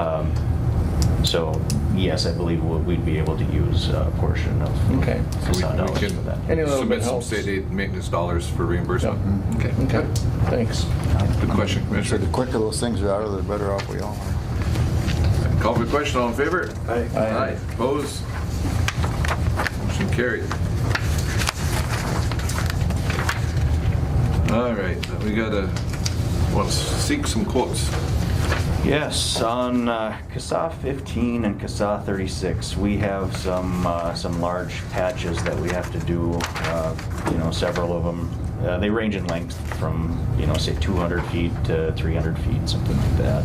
So yes, I believe we'd be able to use a portion of Okay. CASA dollars We for that. Any little submit bit some helps. state aid maintenance dollars for reimbursement. Okay. Okay, thanks. Good question, So Commissioner. the quicker those things are out of, the better off we all are. Call for the question, all in favor? Aye. Aye. Opposed? Motion carried. All right, we want to seek some quotes. Yes, on CASA 15 and CASA 36, we have some large patches that we have to do. Several of them. They range in length from say 200 feet to 300 feet, something like that.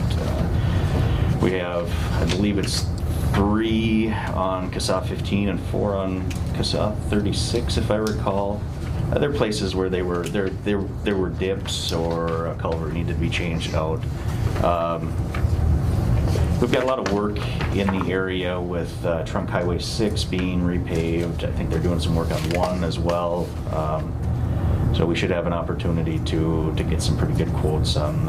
We have, I believe it's 3 on CASA 15 and 4 on CASA 36, if I recall. There are places where there were dips or a culvert needed to be changed out. We've got a lot of work in the area with Trunk Highway 6 being repaved. I think they're doing some work on 1 as well. So we should have an opportunity to get some pretty good quotes on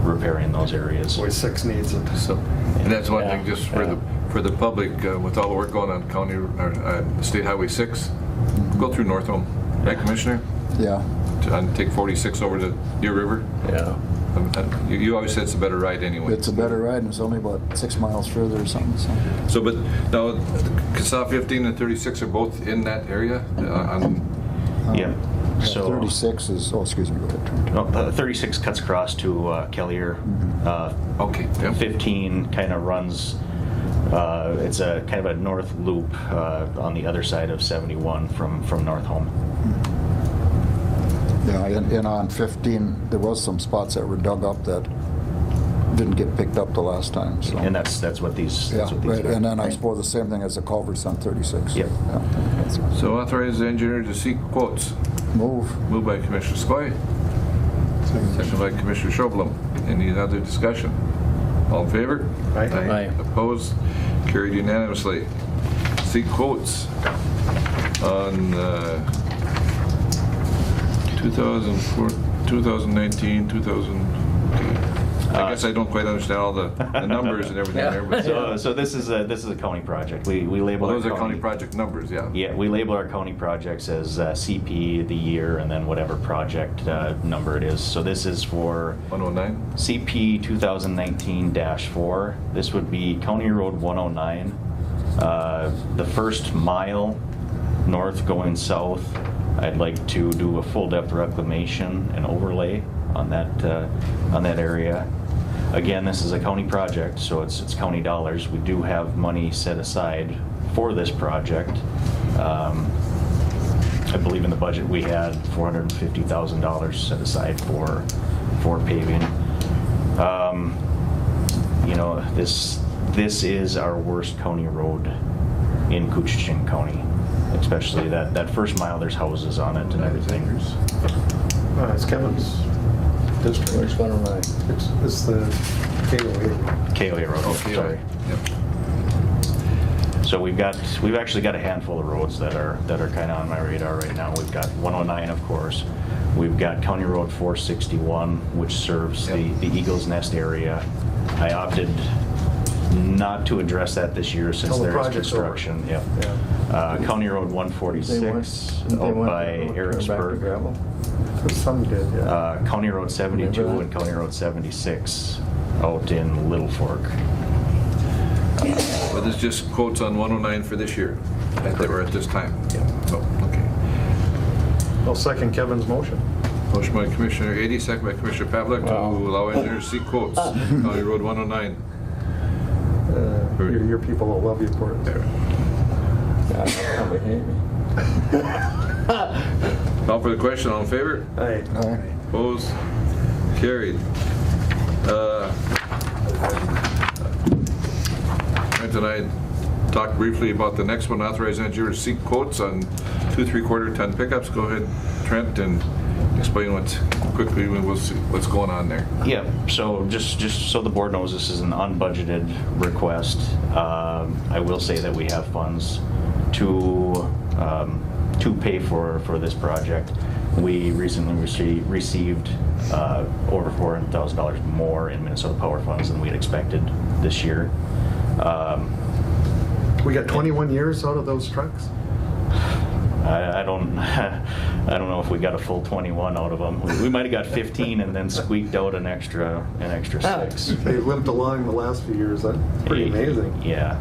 repairing those areas. Boy, 6 needs it. So, and that's one thing, just for the public, with all the work going on county or State Highway 6, go through Northome, right, Commissioner? Yeah. And take 46 over to Deer River. Yeah. You always said it's a better ride anyway. It's a better ride, and it's only about 6 miles further or something. So, but now, CASA 15 and 36 are both in that area? Yeah. So 36 is, oh, excuse me, go ahead. Trent. No, 36 cuts across to Kellier. Okay, yep. 15 kind of runs, it's a kind of a north loop on the other side of 71 from North Home. Yeah, and on 15, there was some spots that were dug up that didn't get picked up the last time, so. And that's what these. Yeah, That's what these right, are. and then I suppose the same thing as the culverts on 36. Yep. Yeah, that's right. So authorize the engineer to seek quotes. Move. Moved by Commissioner Skoye, second by Commissioner Schobelum. Any other discussion? All in favor? Aye. Opposed? Carried unanimously. Seek quotes on 2019, 2000. I guess I don't quite understand all the numbers and everything there. But So this is a county project. We label well, those our are county project numbers, yeah. Yeah, we label our county projects as CP, the year, and then whatever project number it is. So this is for 109. CP 2019-4. This would be County Road 109. The first mile north going south, I'd like to do a full depth reclamation and overlay on that area. Again, this is a county project, so it's county dollars. We do have money set aside for this project. I believe in the budget we had $450,000 set aside for paving. You know, this is our worst county road in Koochiching County, especially that first mile. There's houses on it and everything. It's Kevin's district. Which 109? It's the KOA. KOA Road. Okay, Sorry. Yep. So we've actually got a handful of roads that are kind of on my radar right now. We've got 109, of course. We've got County Road 461, which serves the Eagles Nest area. I opted not to address that this year since Till the there is project's over. construction. Yep. Yeah. County Road 146 out by Ericsburg. Some did, yeah. County Road 72 and County Road 76 out in Little Fork. But this just quotes on 109 for this year, or at this time. Yeah. So, okay. I'll second Kevin's motion. Motion by Commissioner Ady, second by Commissioner Pavlik to allow engineers to seek quotes. County Road 109. Your people will love you for it. There. Call for the question, all in favor? Aye. Aye. Opposed? Carried. Trent and I talked briefly about the next one, authorize engineer to seek quotes on 2 3/4 ton pickups. Go ahead, Trent, and explain quickly we'll see what's going on there. Yeah, so just so the board knows, this is an unbudgeted request. I will say that we have funds to pay for this project. We recently received over $400,000 more in Minnesota Power funds than we had expected this year. We got 21 years out of those trucks? I don't know if we got a full 21 out of them. We might have got 15 and then squeaked out an extra 6. They limped along the last few years. That's pretty amazing. Yeah.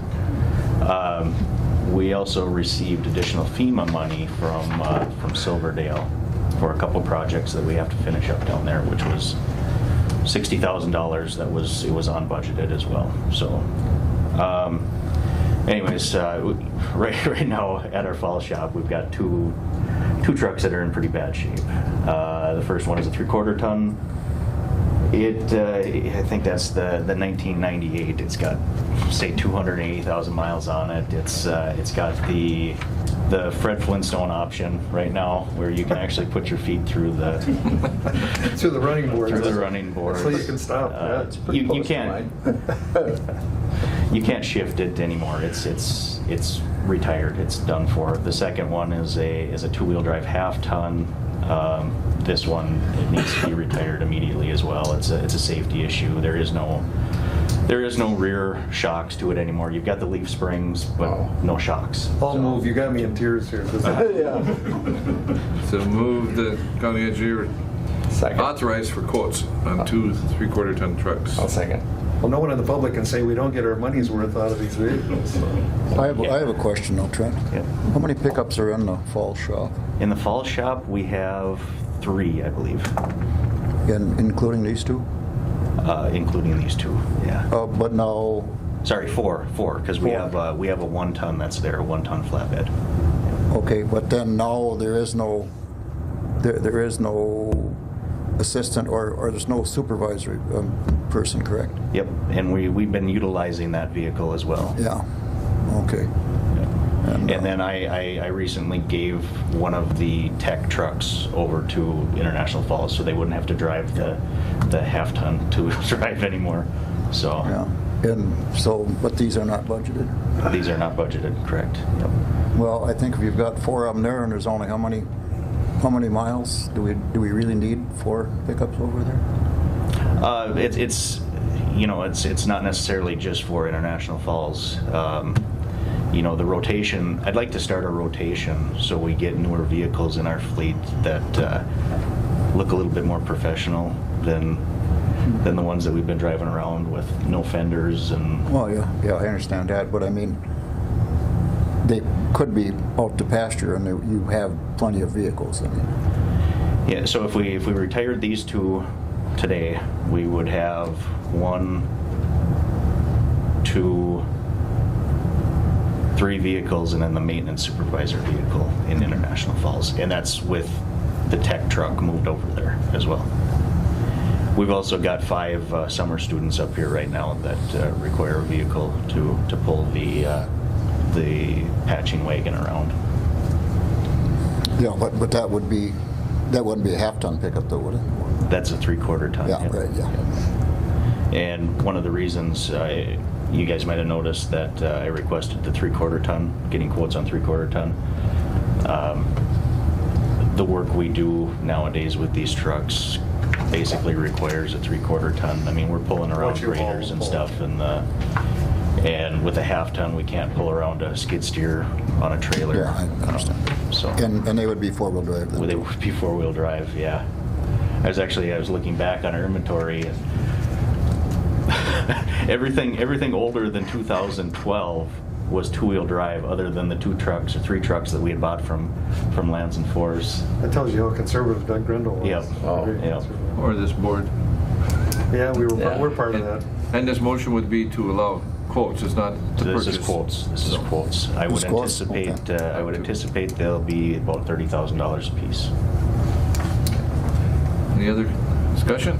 We also received additional FEMA money from Silverdale for a couple projects that we have to finish up down there, which was $60,000. It was unbudgeted as well. So. Anyways, right now at our fall shop, we've got two trucks that are in pretty bad shape. The first one is a 3/4 ton. I think that's the 1998. It's got, say, 280,000 miles on it. It's got the Fred Flintstone option right now, where you can actually put your feet through the Through the running board. through the running board. So you can stop. Yeah, it's pretty You close to can't. You can't shift it anymore. It's retired. It's done for. The second one is a 2-wheel drive half-ton. This one, it needs to be retired immediately as well. It's a safety issue. There is no rear shocks to it anymore. You've got the leaf springs, but no shocks. I'll move. You got me in tears here. Yeah. So move the county engineer Second. authorized for quotes on 2 3/4 ton trucks. I'll second. Well, no one in the public can say we don't get our money's worth out of these vehicles. So. I have a question though, Trent. Yeah. How many pickups are in the fall shop, In the fall shop, we have 3, I believe, including these two? including these 2, yeah. But now, Sorry, 4, because we 4. have a 1-ton that's there, a 1-ton flatbed. okay, but then now there is no assistant or there's no supervisory person, correct? Yep, and we've been utilizing that vehicle as well. Yeah, okay. And then I recently gave one of the tech trucks over to International Falls, so they wouldn't have to drive the half-ton two-wheel drive anymore. So Yeah, and so, but these are not budgeted? these are not budgeted, correct? Yep. Well, I think if you've got 4 of them there and there's only how many miles, do we really need 4 pickups over there? It's not necessarily just for International Falls. The rotation, I'd like to start a rotation so we get newer vehicles in our fleet that look a little bit more professional than the ones that we've been driving around with no fenders and... Well, yeah, I understand that, but I mean, they could be out to pasture and you have plenty of vehicles. I mean. Yeah, so if we retired these 2 today, we would have 1, 2, 3 vehicles and then the maintenance supervisor vehicle in International Falls. And that's with the tech truck moved over there as well. We've also got 5 summer students up here right now that require a vehicle to pull the patching wagon around. Yeah, but that wouldn't be a half-ton pickup though, would it? That's a 3/4 ton. Yeah, yep. right, yeah. And one of the reasons you guys might have noticed that I requested the 3/4 ton, getting quotes on 3/4 ton. The work we do nowadays with these trucks basically requires a 3/4 ton. I mean, we're pulling around graders and stuff, and with a half-ton, we can't pull around a skid steer on a trailer. Yeah, I understand. So And they would be 4-wheel drive then? They would be 4-wheel drive, yeah. I was looking back on our inventory, and everything older than 2012 was 2-wheel drive, other than the 2 trucks or 3 trucks that we had bought from Lands and Forest. That tells you how conservative Doug Grindle was. Yep. Very Yep. conservative. Or this board. Yeah, we're part of that. And this motion would be to allow quotes, it's not to This purchase. is quotes. This is quotes. I would This quotes? anticipate. Okay. I would anticipate they'll be about $30,000 a piece. Any other discussion?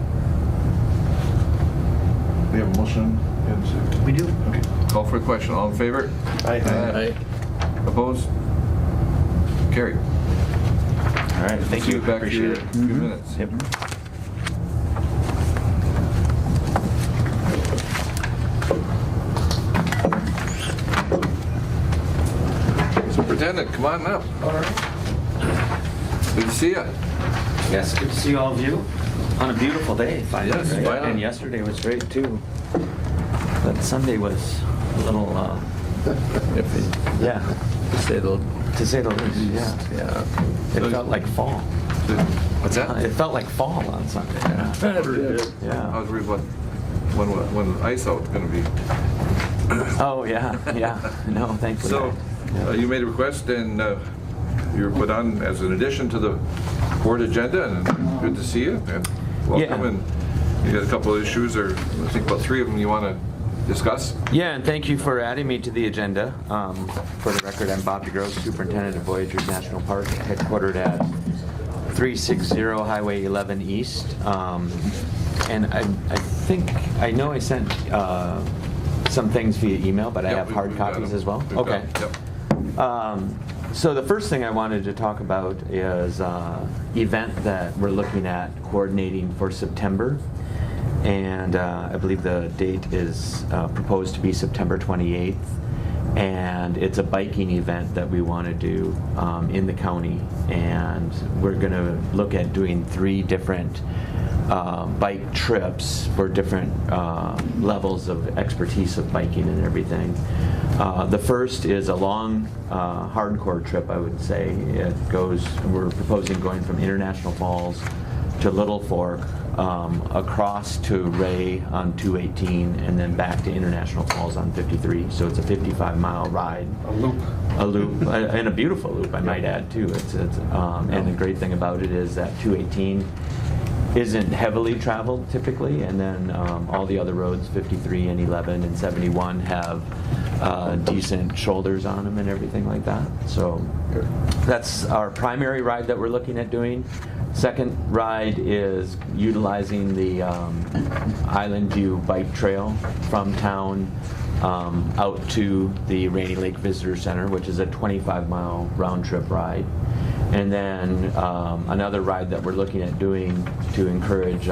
We have a motion. We do. Okay, call for a question. All in favor? Aye. Opposed? Carried. All right. Thank you. Back to Appreciate your it. few minutes. Yep. Superintendent, come on up. All right. Good to see you. Yes, good to see all of you on a beautiful day, finally. Yes, right? finally. And yesterday was great too. But Sunday was a little, yeah, to say the least, yeah. It felt like fall. What's that? It felt like fall on Sunday. Yeah. I was worried about when the ice out's gonna be. Oh, yeah. No, thankfully. So, you made a request and you were put on as an addition to the board agenda, and good to see you, and welcome. Yeah. And you got a couple of issues, or I think about 3 of them you want to discuss? Yeah, and thank you for adding me to the agenda. For the record, I'm Bob DeGrove, Superintendent of Voyageurs National Park, headquartered at 360 Highway 11 East. And I know I sent some things via email, but I have hard copies as well. Okay. So the first thing I wanted to talk about is event that we're looking at coordinating for September. And I believe the date is proposed to be September 28th. And it's a biking event that we want to do in the county. And we're going to look at doing 3 different bike trips for different levels of expertise of biking and everything. The first is a long, hardcore trip, I would say. We're proposing going from International Falls to Little Fork, across to Ray on 218, and then back to International Falls on 53. So it's a 55-mile ride. A loop. A loop, and a beautiful loop, I might add, too. And the great thing about it is that 218 isn't heavily traveled typically, and then all the other roads, 53 and 11 and 71, have decent shoulders on them and everything like that. So that's our primary ride that we're looking at doing. Second ride is utilizing the Island View Bike Trail from town out to the Rainy Lake Visitor Center, which is a 25-mile round-trip ride. And then another ride that we're looking at doing to encourage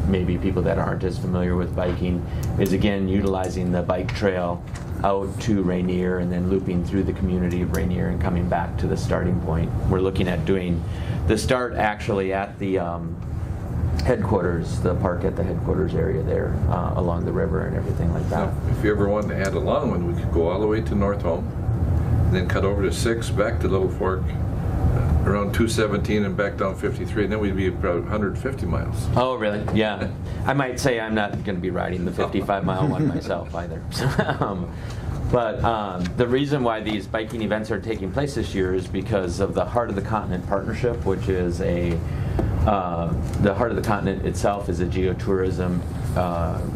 maybe people that aren't as familiar with biking is, again, utilizing the bike trail out to Rainier and then looping through the community of Rainier and coming back to the starting point. We're looking at doing the start actually at the headquarters, the park at the headquarters area there along the river and everything like that. Now, if you ever wanted to add a long one, we could go all the way to North Home, and then cut over to 6, back to Little Fork, around 217 and back down 53, and then we'd be about 150 miles. Oh, really? Yeah. I might say I'm not going to be riding the 55-mile one myself either. But the reason why these biking events are taking place this year is because of the Heart of the Continent Partnership, which is the Heart of the Continent itself is a geotourism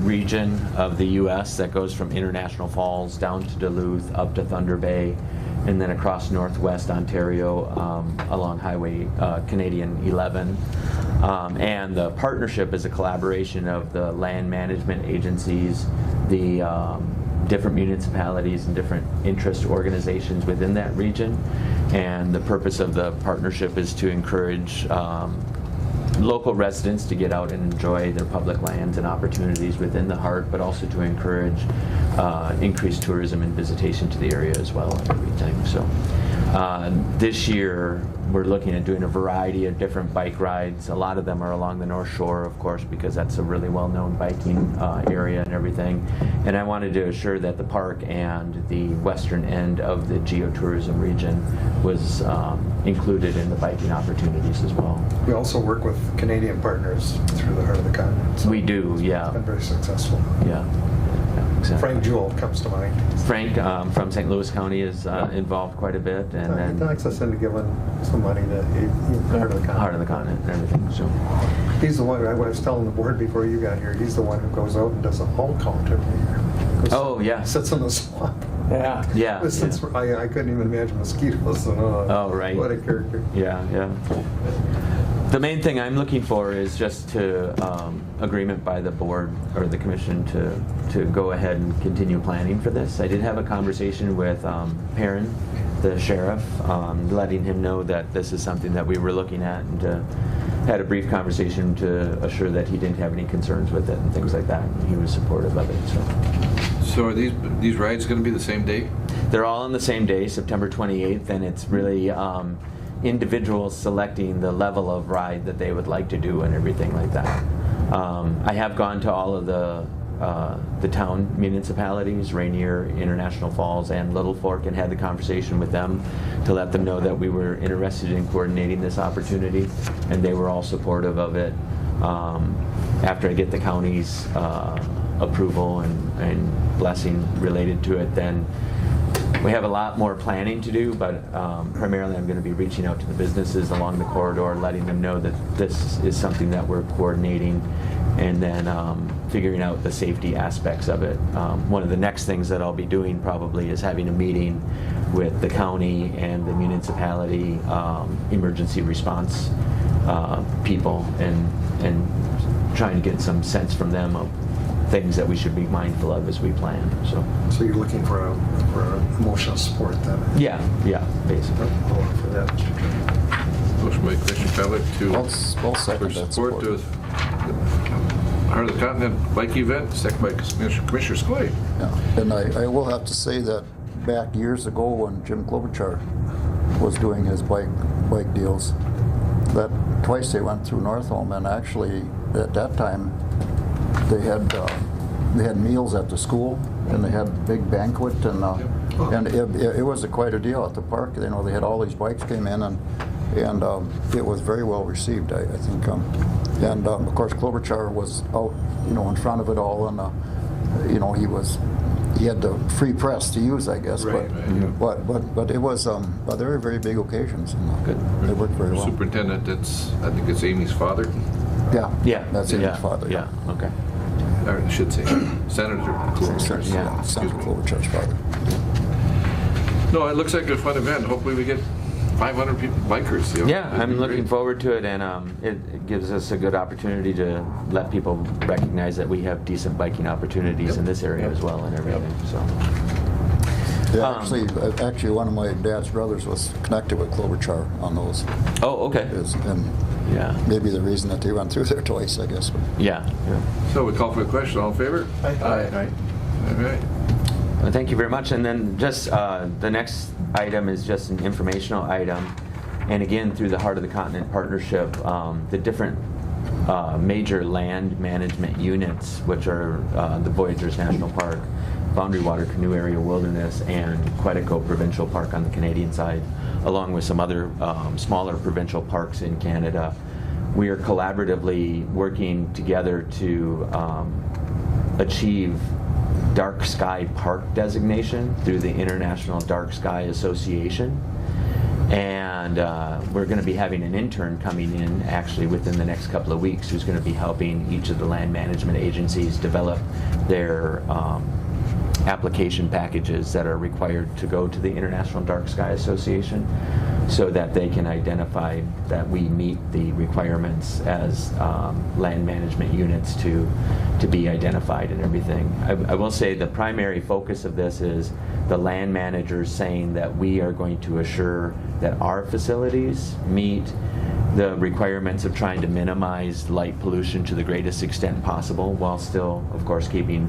region of the U.S. that goes from International Falls down to Duluth, up to Thunder Bay, and then across northwest Ontario along Highway Canadian 11. And the partnership is a collaboration of the land management agencies, the different municipalities and different interest organizations within that region. And the purpose of the partnership is to encourage local residents to get out and enjoy their public lands and opportunities within the Heart, but also to encourage increased tourism and visitation to the area as well and everything. So this year we're looking at doing a variety of different bike rides. A lot of them are along the North Shore, of course, because that's a really well-known biking area and everything. And I wanted to assure that the park and the western end of the geotourism region was included in the biking opportunities as well. We also work with Canadian partners through the Heart of the Continent. So we do, yeah. It's been very successful. Yeah. Exactly. Frank Jewell comes to mind. Frank from St. Louis County is involved quite a bit, and then he talks us into giving some money to Heart of the Continent. Heart of the Continent and everything. So he's the one I was telling the board before you got here. He's the one who goes out and does a hall count every year. Oh yeah, sits in the swamp. Yeah. Yeah. I couldn't even imagine mosquitoes. And, oh right. What a character. Yeah, yeah. The main thing I'm looking for is just to agreement by the board or the commission to go ahead and continue planning for this. I did have a conversation with Perrin, the sheriff, letting him know that this is something that we were looking at, and had a brief conversation to assure that he didn't have any concerns with it and things like that. And he was supportive of it. So are these rides going to be the same day? They're all on the same day, September 28th, and it's really individuals selecting the level of ride that they would like to do and everything like that. I have gone to all of the town municipalities, Rainier, International Falls, and Little Fork, and had the conversation with them to let them know that we were interested in coordinating this opportunity, and they were all supportive of it. After I get the county's approval and blessing related to it, then we have a lot more planning to do, but primarily I'm going to be reaching out to the businesses along the corridor, letting them know that this is something that we're coordinating, and then figuring out the safety aspects of it. One of the next things that I'll be doing probably is having a meeting with the county and the municipality emergency response people and trying to get some sense from them of things that we should be mindful of as we plan. So you're looking for emotional support then? Yeah, basically. For that, Mr. Chairman. Motion by Commissioner Pavlik to I'll second that support the Heart of the Continent bike event, second by Commissioner Skoye. Yeah. And I will have to say that back years ago when Jim Klobuchar was doing his bike deals, that twice they went through North Home, and actually at that time they had meals at the school, and they had a big banquet, and it was quite a deal at the park. You know, they had all these bikes came in, and and it was very well received, I think. And of course, Klobuchar was out, in front of it all, and he had the free press to use, I guess. Right, But it was very, very big occasions, and it worked very well. Superintendent, I think it's Amy's father, Yeah, that's Amy's father. Yeah, okay. or I should say Senator Klobuchar. Yeah, Senator Klobuchar's father. No, it looks like a fun event. Hopefully we get 500 bikers. Yeah, That'd I'm be looking great. forward to it, and it gives us a good opportunity to let people recognize that we have decent biking opportunities in this area as well and everything. So. Yeah, actually, one of my dad's brothers was connected with Klobuchar on those. Oh, okay. And yeah, maybe the reason that they went through there twice, I guess. Yeah. So we call for the question. All in favor? Aye. All right. Well, thank you very much. And then just the next item is just an informational item. And again, through the Heart of the Continent Partnership, the different major land management units, which are the Voyageurs National Park, Boundary Water Canoe Area Wilderness, and Quetico Provincial Park on the Canadian side, along with some other smaller provincial parks in Canada. We are collaboratively working together to achieve Dark Sky Park designation through the International Dark Sky Association. And we're going to be having an intern coming in actually within the next couple of weeks who's going to be helping each of the land management agencies develop their application packages that are required to go to the International Dark Sky Association, so that they can identify that we meet the requirements as land management units to be identified and everything. I will say the primary focus of this is the land managers saying that we are going to assure that our facilities meet the requirements of trying to minimize light pollution to the greatest extent possible, while still, of course, keeping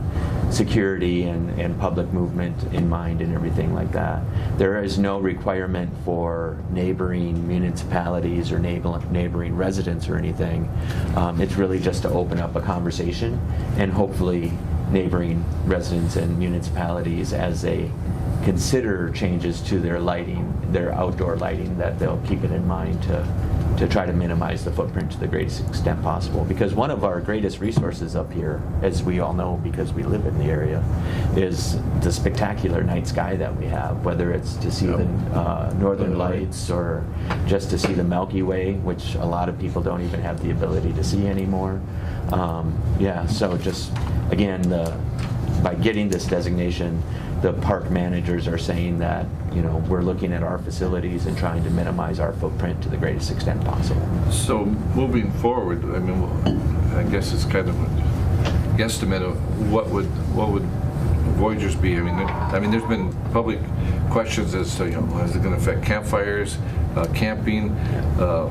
security and public movement in mind and everything like that. There is no requirement for neighboring municipalities or neighboring residents or anything. It's really just to open up a conversation, and hopefully neighboring residents and municipalities, as they consider changes to their lighting, their outdoor lighting, that they'll keep it in mind to try to minimize the footprint to the greatest extent possible. Because one of our greatest resources up here, as we all know because we live in the area, is the spectacular night sky that we have, whether it's to see the northern lights or just to see the Milky Way, which a lot of people don't even have the ability to see anymore. So just, again, by getting this designation, the park managers are saying that, we're looking at our facilities and trying to minimize our footprint to the greatest extent possible. So moving forward, I guess it's kind of a guesstimate of what would Voyageurs be. There's been public questions as to, is it going to affect campfires, camping,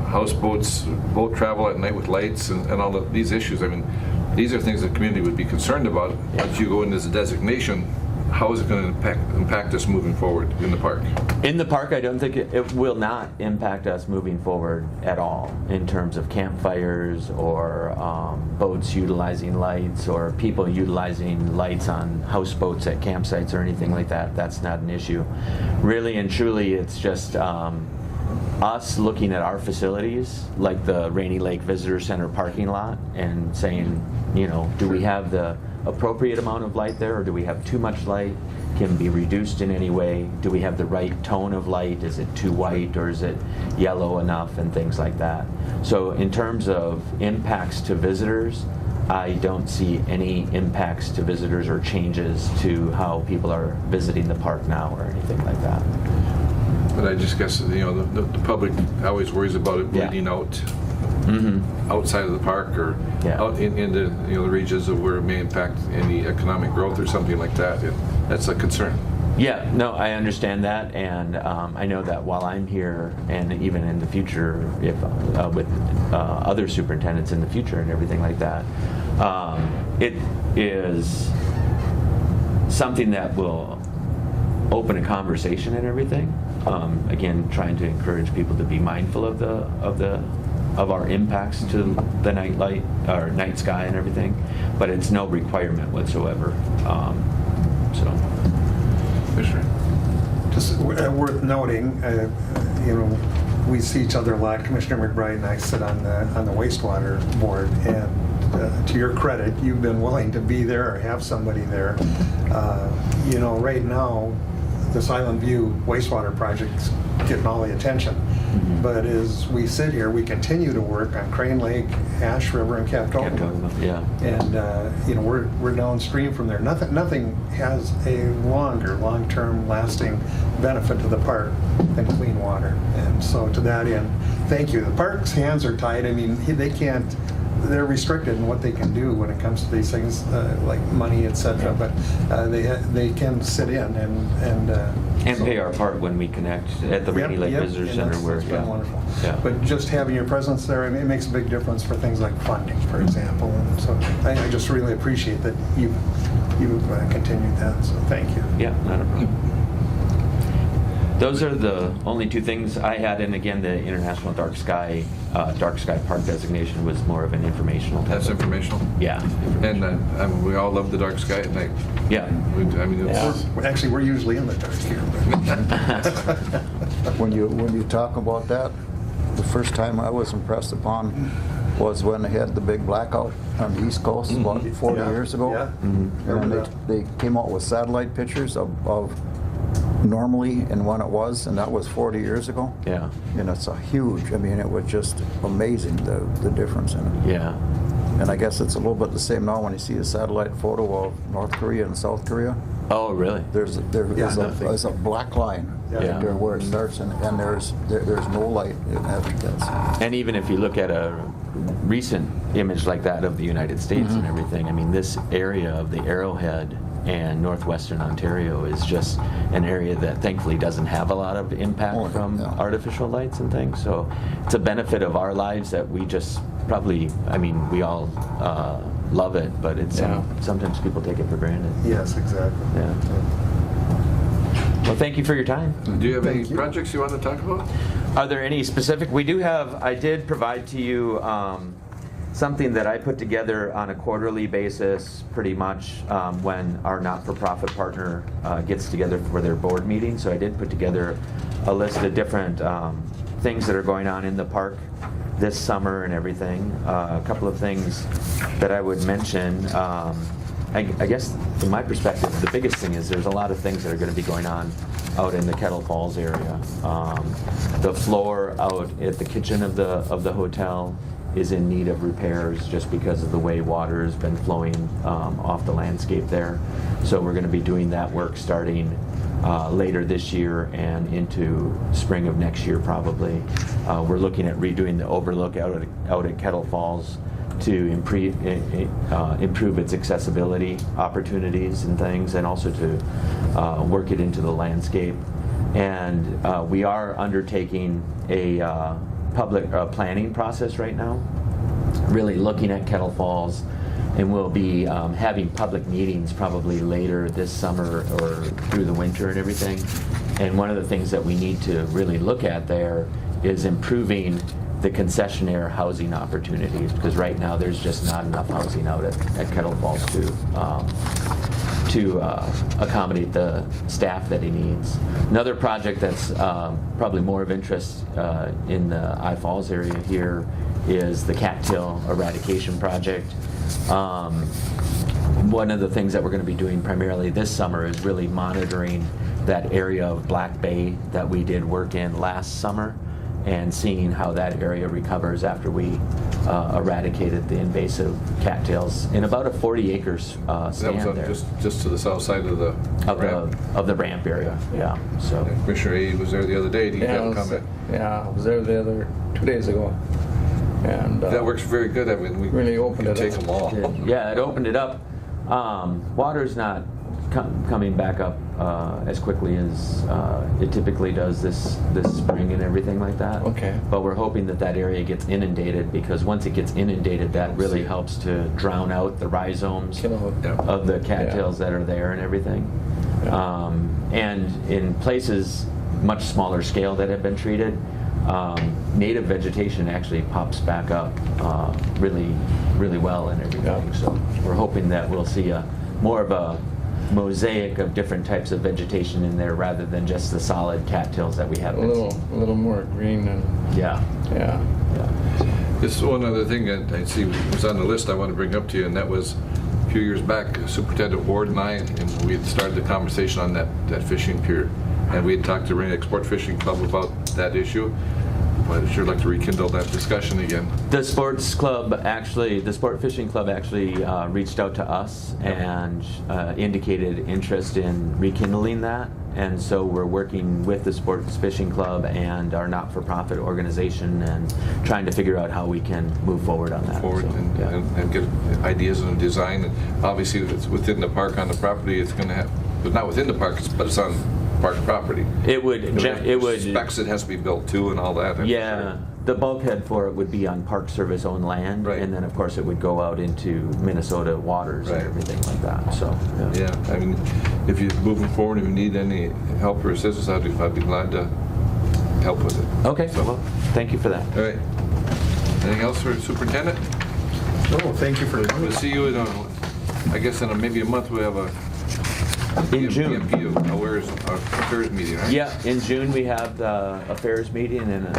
houseboats, boat travel at night with lights, and all these issues. These are things the community would be concerned about. As you go into this designation, how is it going to impact us moving forward in the park? In the park, I don't think it will not impact us moving forward at all in terms of campfires or boats utilizing lights or people utilizing lights on houseboats at campsites or anything like that. That's not an issue. Really and truly, it's just us looking at our facilities, like the Rainy Lake Visitor Center parking lot, and saying, do we have the appropriate amount of light there, or do we have too much light? Can be reduced in any way? Do we have the right tone of light? Is it too white, or is it yellow enough, and things like that. So in terms of impacts to visitors, I don't see any impacts to visitors or changes to how people are visiting the park now or anything like that. But I just guess, the public always worries about it bleeding out outside of the park or out into the regions of where it may impact any economic growth or something like that. That's a concern. Yeah, no, I understand that, and I know that while I'm here, and even in the future, if with other superintendents in the future and everything like that, it is something that will open a conversation and everything. Again, trying to encourage people to be mindful of our impacts to the night light or night sky and everything, but it's no requirement whatsoever. Just worth noting, we see each other a lot. Commissioner McBride and I sit on the wastewater board, and to your credit, you've been willing to be there or have somebody there. You know, right now, this Island View wastewater project's getting all the attention. But as we sit here, we continue to work on Crane Lake, Ash River, and Captoma. Yeah. And you know, we're downstream from there. Nothing has a long-term, lasting benefit to the park than clean water. And so, to that end, thank you. The park's hands are tied. I mean, they can't. They're restricted in what they can do when it comes to these things, like money, etc. But they can sit in and so, pay our part when we connect at the Rainy Lake Visitor Center. It's been wonderful. Yeah. But just having your presence there, I mean, it makes a big difference for things like funding, for example. And so I just really appreciate that you've continued that. So thank you. Yeah, not a problem. Those are the only two things I had, and again, the International Dark Sky Park designation was more of an informational. That's informational? Yeah. And I mean, we all love the dark sky at night. Yeah. I mean, it's, Actually, we're usually in the dark here. When you talk about that, the first time I was impressed upon was when they had the big blackout on the East Coast about 40 years ago. Yeah. And they came out with satellite pictures of normally and when it was, and that was 40 years ago. Yeah. And it's a huge, I mean, it was just amazing, the difference in it. Yeah. And I guess it's a little bit the same now when you see a satellite photo of North Korea and South Korea. Oh, really? There's a black line right there where it starts, and there's no light after that. And even if you look at a recent image like that of the United States and everything, I mean, this area of the Arrowhead and northwestern Ontario is just an area that thankfully doesn't have a lot of impact from artificial lights and things. So it's a benefit of our lives that we just probably, I mean, we all love it, but it's sometimes people take it for granted. Yes, exactly. Yeah. Well, thank you for your time. Do you have any projects you want to talk about? Are there any specific? We do have, I did provide to you something that I put together on a quarterly basis pretty much when our not-for-profit partner gets together for their board meeting. So I did put together a list of different things that are going on in the park this summer and everything. A couple of things that I would mention. I guess from my perspective, the biggest thing is there's a lot of things that are going to be going on out in the Kettle Falls area. The floor out at the kitchen of the hotel is in need of repairs just because of the way water has been flowing off the landscape there. So we're going to be doing that work starting later this year and into spring of next year probably. We're looking at redoing the overlook out at Kettle Falls to improve its accessibility opportunities and things, and also to work it into the landscape. And we are undertaking a public thing process right now, really looking at Kettle Falls, and we'll be having public meetings probably later this summer or through the winter and everything. And one of the things that we need to really look at there is improving the concessionaire housing opportunities, because right now there's just not enough housing out at Kettle Falls to accommodate the staff that he needs. Another project that's probably more of interest in the I Falls area here is the cattail eradication project. One of the things that we're going to be doing primarily this summer is really monitoring that area of Black Bay that we did work in last summer, and seeing how that area recovers after we eradicated the invasive cattails in about a 40-acre stand That was on there. just to the south side of the ramp. Of the ramp area, yeah. So Commissioner A was there the other day. Did he have a comment? I was there the other 2 days ago. And That works very good. I mean, we really opened can it take up. them all. yeah, it opened it up. Water's not coming back up as quickly as it typically does this spring and everything like that. Okay. But we're hoping that area gets inundated, because once it gets inundated, that really helps to drown out the rhizomes of the cattails that are there and everything. And in places much smaller scale that have been treated, native vegetation actually pops back up really, really well and everything. So we're hoping that we'll see more of a mosaic of different types of vegetation in there rather than just the solid cattails that we have. A little more green and, Yeah. yeah. Just one other thing that I see was on the list I want to bring up to you, and that was a few years back, Superintendent Ward and I, and we had started the conversation on that fishing pier. And we had talked to Rainier Sport Fishing Club about that issue. But I'd sure like to rekindle that discussion again. The sport fishing club actually reached out to us and indicated interest in rekindling that. And so we're working with the sports fishing club and our not-for-profit organization and trying to figure out how we can move forward on that. Forward So, yeah. and get ideas on design. And obviously, if it's within the park on the property, it's going to have, but not within the park, but it's on park property. It would. Specs it has to be built to and all that. I'm Yeah, sure. the bulkhead for it would be on Park Service owned land, Right. and then of course it would go out into Minnesota waters Right. and everything like that. So Yeah, I mean, if you're moving forward, if you need any help or assistance, I'd be glad to help with it. Okay, So, well, thank you for that. all right. Anything else for Superintendent? No, thank you for We'll coming. see you in, I guess in maybe a month, we have a In June. Where's our affairs meeting, right? Yeah, in June we have the affairs meeting, and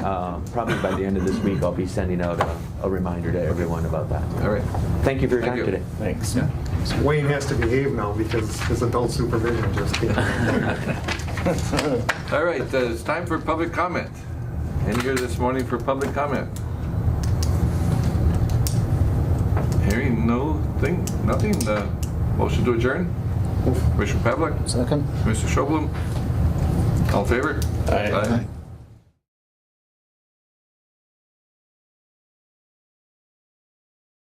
probably by the end of this week I'll be sending out a reminder to everyone about that. All right. Thank you for your Thank time you. today. Thanks. Wayne has to behave now because his adult supervision just came. All right, it's time for public comment. And here this morning for public comment. Hearing nothing. Motion to adjourn? Commissioner Pavlik? Second? Mr. Schoblum? All in favor? Aye.